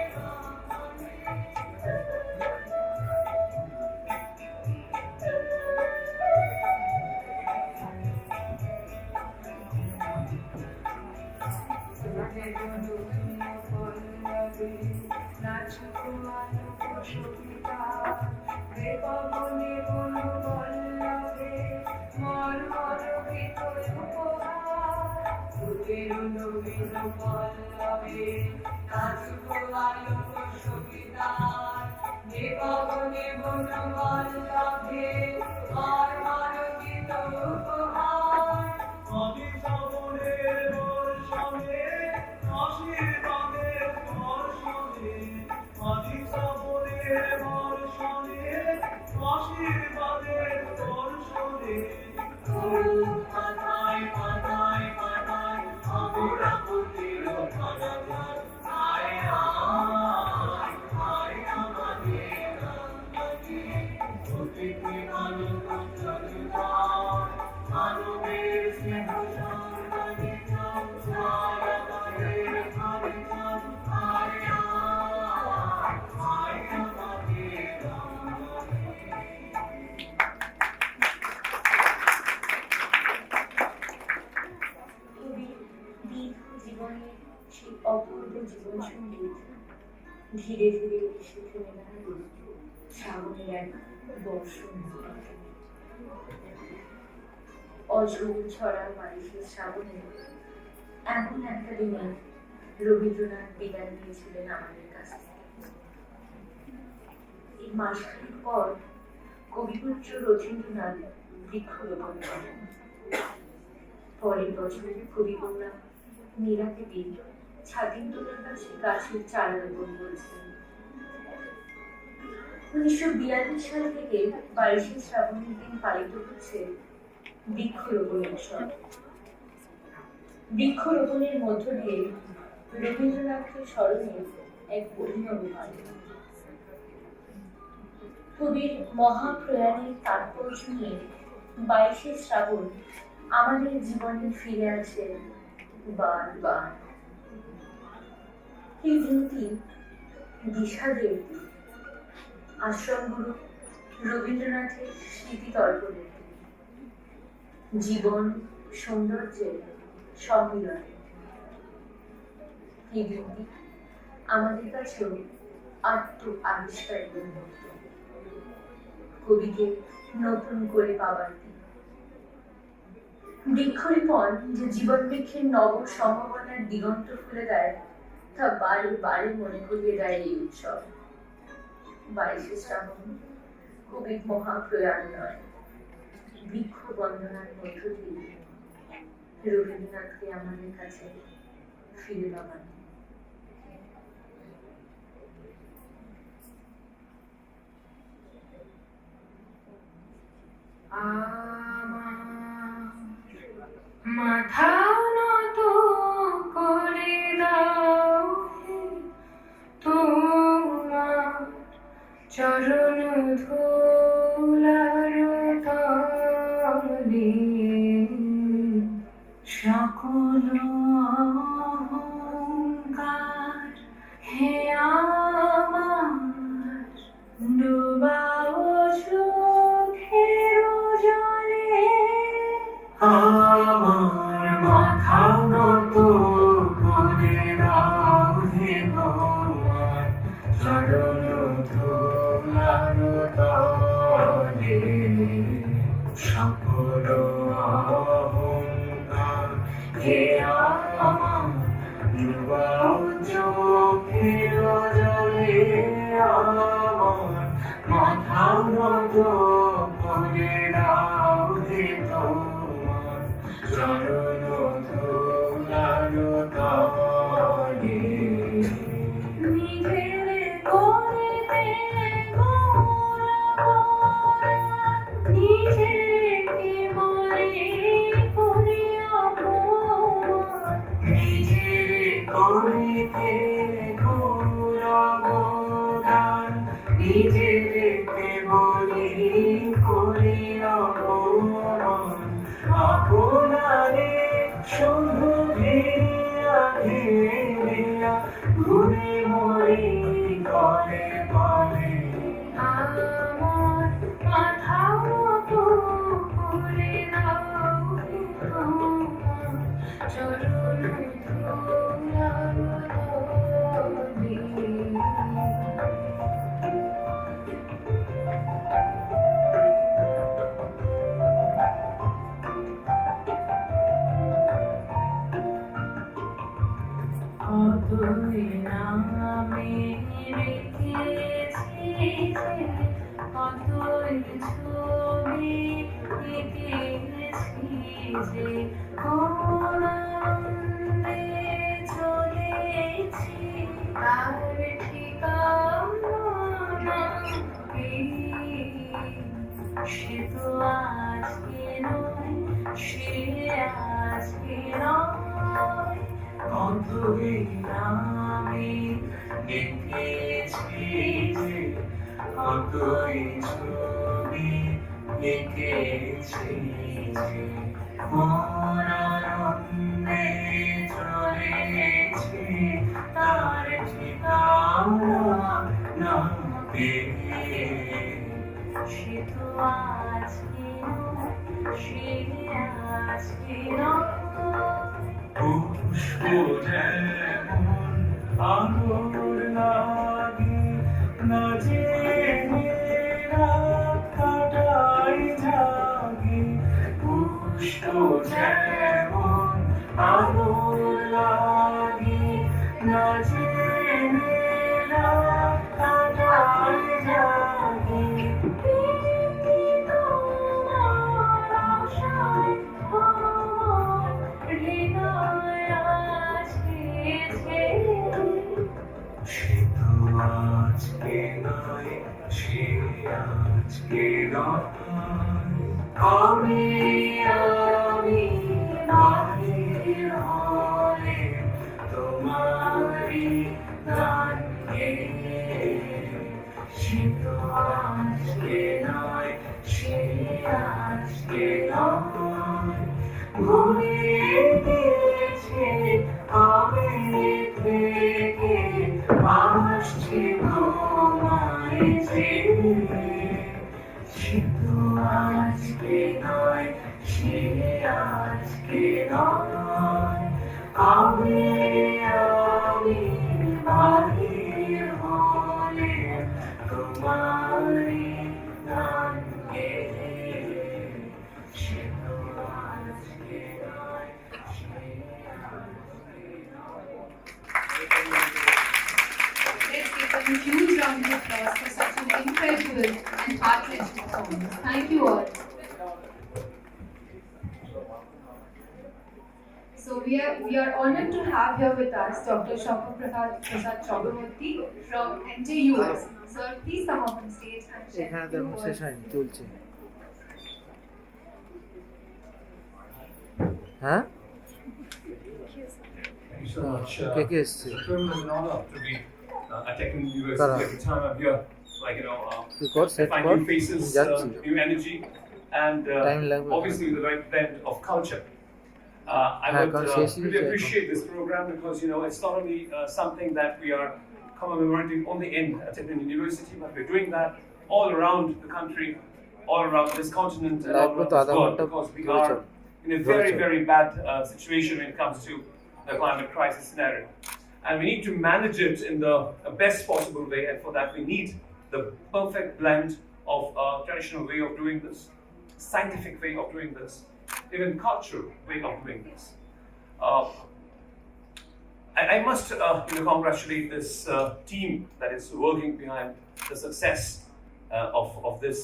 অঙ্গনে অপূর্ব জীবন সঙ্গীত ধীরে ধীরে এসে থেমে দাঁড়ালো শ্রাবণের এক বর্ষণ। অঝোর ছড়া বারিশের শ্রাবণে এমন একটা দিনে রবীন্দ্রনাথ বিদায় নিয়েছিলেন আমাদের কাছ থেকে। এই মাসখানেক পর কবিপুত্র রথীন্দ্রনাথ বৃক্ষরোপণ করেন। পরের বছর কবিকন্যা মীরা দেবী ছাতিমতলার কাছে গাছের চারা রোপণ করেছেন। 1942 সাল থেকে 22শে শ্রাবণের দিন পালিত হচ্ছে বৃক্ষরোপণ উৎসব। বৃক্ষরোপণের মধ্য দিয়ে রবীন্দ্রনাথের স্মরণে এক অভিনব গান। কবির মহাপ্রয়াণের তাৎপর্য নিয়ে 22শে শ্রাবণ আমাদের জীবনে ফিরে আসে বারবার। এই দিনটি বিষাদের দিন, আশ্রমগুরু রবীন্দ্রনাথের স্মৃতি তর্পণের দিন, জীবন সৌন্দর্যের সম্মিলন। এই দিনটি আমাদের কাছেও আত্ম-আবিষ্কারের মুহূর্ত, কবিকে নতুন করে পাবার দিন। বৃক্ষরোপণ যে জীবন বৃক্ষের নব সম্ভাবনার দিগন্ত খুলে দেয়, তা বারে বারে মনে করিয়ে দেয় এই উৎসব। 22শে শ্রাবণ কবির মহাপ্রয়াণ নয়, বৃক্ষ বন্দনার মধ্য দিয়ে রবীন্দ্রনাথকে আমাদের কাছে ফিরে পাবার। মাথা নত করে দাও তোমার চরণ ধুলার তলে, সকল অহংকার হে আমার ডুবাও চোখের জলে। আমার মাথা নত করে দাও হে তোমার চরণ ধুলার তলে, সকল অহংকার হে আমার ডুবাও চোখের জলে। আমার মাথা নত করে দাও হে তোমার চরণ ধুলার তলে। যে কোন আনন্দে চলেছি তার ঠিকানা কি? সে তো আজকে নয়, সে আজকে নয়, কতই নামে দেখেছি যে কতই ছবি এঁকেছি যে মন আনন্দে চলেছি তার ঠিকানা না পেয়ে। সে তো আজকে নয়, সে আজকে নয়, পুষ্প যেমন আলোর লাগে না জেনে রাত কাটাই জাগে, পুষ্প যেমন আলোর লাগে না জেনে রাত কাটাই জাগে। তোমার আশায় আমার হৃদয় আসছে, সে তো আজকে নয়, সে আজকে নয়, আমি বাহির হলে তোমারই গান গেয়ে। সে তো আজকে নয়, সে আজকে নয়, ভুলিয়ে দিয়েছে আবেগ থেকে আসছে তোমায় চেয়ে। সে তো আজকে নয়, সে আজকে নয়, আমি বাহির হলে তোমারই গান গেয়ে। সে তো আজকে নয়, সে আজকে নয়। Let's give them a huge round of applause for such an incredible and heart-wrenching performance. Thank you all. So we are honored to have here with us Dr. Shapa Prasad Chakraborty from NJUS. Sir, please come up on stage and share এখানে a তো few এখন শেষ words. হয়নি, চলছে। হ্যাঁ, Thank you so much. কে কে এসছে? It's a privilege and honor to be attending the Kara. university every time I'm here. Like, তুই কর, I সেট find কর, new faces, যাচ্ছি। new energy, and Time লাগবে। obviously the right blend of culture. I হ্যাঁ, would কারণ শেষই really হয়েছে appreciate this program because it's not only something that we are commemorating only in Technion University, but we're doing that all around the country, all around this continent, and all লাগবে around তো this আধা world, ঘন্টা because we ধরে are চল। in a very, very bad situation when it comes to the climate crisis scenario. And we need to manage it in the best possible way, and for that we need the perfect blend of a traditional way of doing this, scientific way of doing this, even cultural way of doing this. I must congratulate this team that is working behind the success of this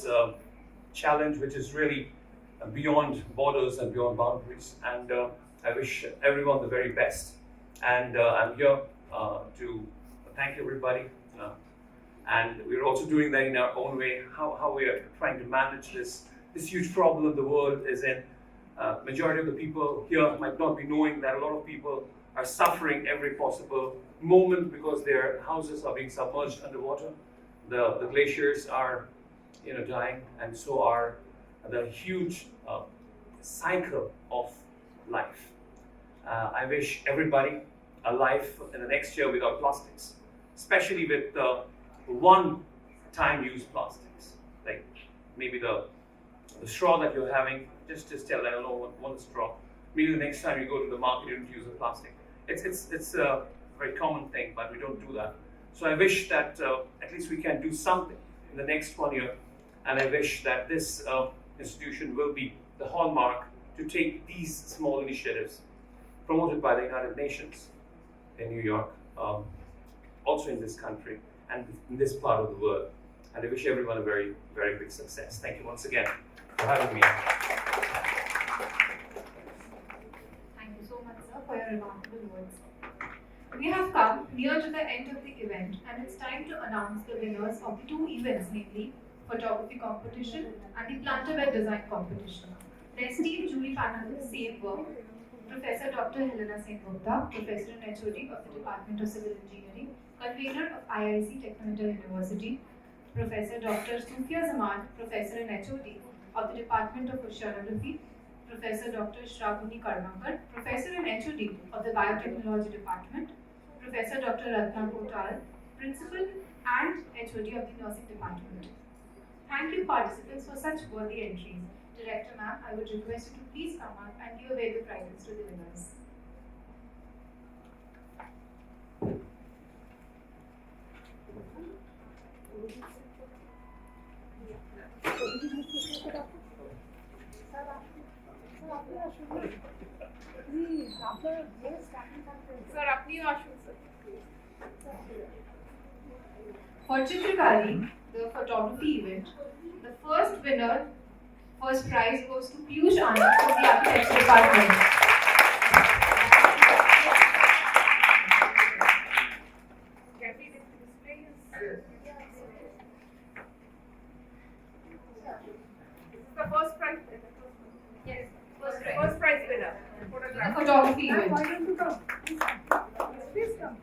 challenge, which is really beyond borders and beyond boundaries. And I wish everyone the very best. And I'm here to thank everybody. And we're also doing that in our own way, how we are trying to manage this huge problem the world is in. Majority of the people here might not be knowing that a lot of people are suffering every possible moment because their houses are being submerged underwater. The glaciers are dying, and so are the huge cycle of life. I wish everybody a life in the next year without plastics, especially with one-time use plastics. Like maybe the straw that you're having, just tell that I don't want a straw. Maybe the next time you go to the market, you don't use a plastic. It's a very common thing, but we don't do that. So I wish that at least we can do something in the next 1 year, and I wish that this institution will be the hallmark to take these small initiatives promoted by the United Nations in New York, also in this country and in this part of the world. And I wish everyone a very, very big success. Thank you once again for having me. remarkable words. We have come near to the end of the event, and it's time to announce the winners of the two events, namely photography competition and the planter bed design competition. The esteemed jury panelists same were Professor Dr. Helena Singh Gupta, Professor and HOD of the Department of Civil Engineering, convener of IIC Technical University, Professor Dr. Sufia Zaman, Professor and HOD of the Department of Oceanography, Professor Dr. Shravani Karmakar, Professor and HOD of the Biotechnology Department, Professor Dr. Ratna Kotal, Principal and HOD of the Nursing Department. Thank you participants for such worthy entries. Director ma'am, I would request you to please come up and give away the prizes to the winners. Sir, apni ashu sir. For Chitrakari, the photography event, the first prize goes to Piyush Anand from the Architecture Department. Can we display his? This is the first prize. Yes, First prize winner. the Photograph. photography event. Why don't you come? Please come.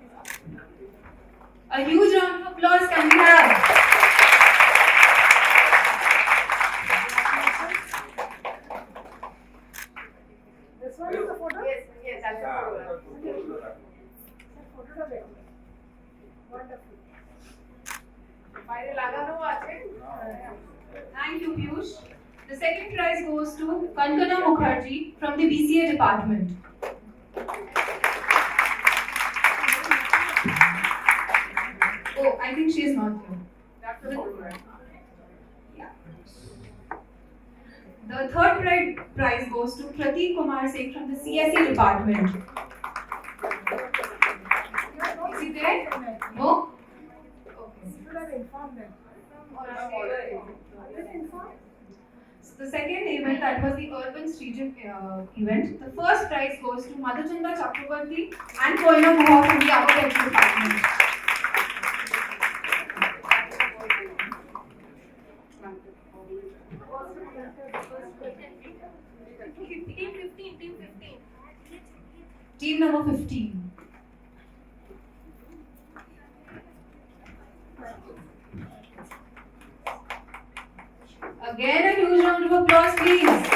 A huge round of applause can be had. This one is the photo? Yes, that's the photograph. Wonderful. বাইরে লাগানো আছে? Thank you, Piyush. The second prize goes to Kankana Mukherjee from the BCA department. Oh, I think she is not here. That's the photograph. Yeah. The third prize goes to Prateek Kumar Singh from the CSE department. Is he there? No? Okay. You should have informed them. So the second event, that was the Urban Region event. The first prize goes to Madhuchanda Chakrabarti and Koina Guha from the Architecture department. Team number 15. Again, a huge round of applause, please.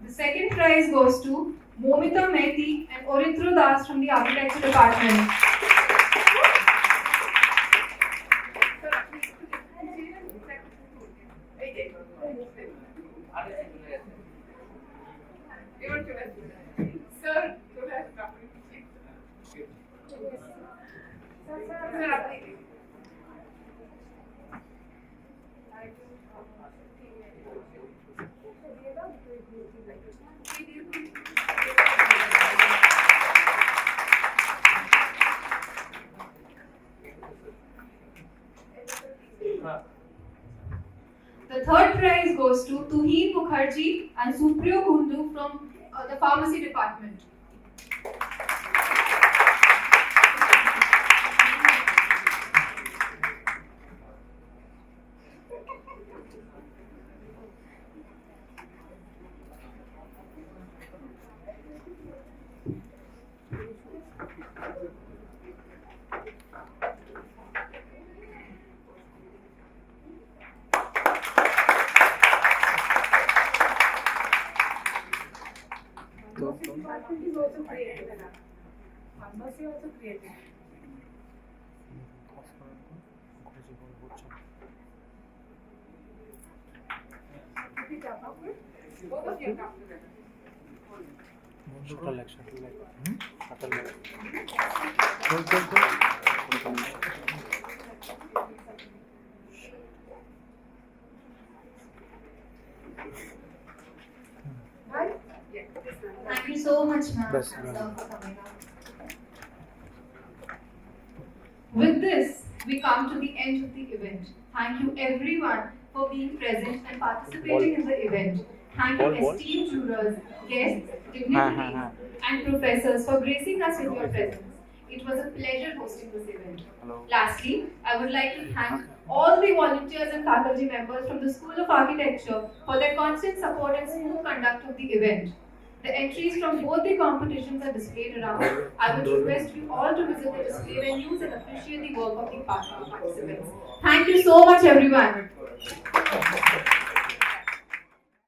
The second prize goes to Momita Mehti and Oritra Das from the Architecture department. The third prize goes to Tuheen Mukherjee and Supriyo Kundu from the pharmacy department. Department is also creative. Pharmacy also creative. Both of you come together. Shuttle leg, shuttle leg. Shuttle leg. Right? Yeah, this one. Thank you so much, ma'am, Best sir, ma'am. for coming out. With this, we come to the end of the event. Thank you everyone for being present and participating in the event. Thank you esteemed jurors, guests, dignitaries, and professors for gracing us with your presence. It was a pleasure hosting this event. Lastly, I would like to thank all the volunteers and faculty members from the School of Architecture for their constant support and smooth conduct of the event. The entries from both the competitions are displayed around. I would request you all to visit the display venues and appreciate the work of the participants. Thank you so much, everyone.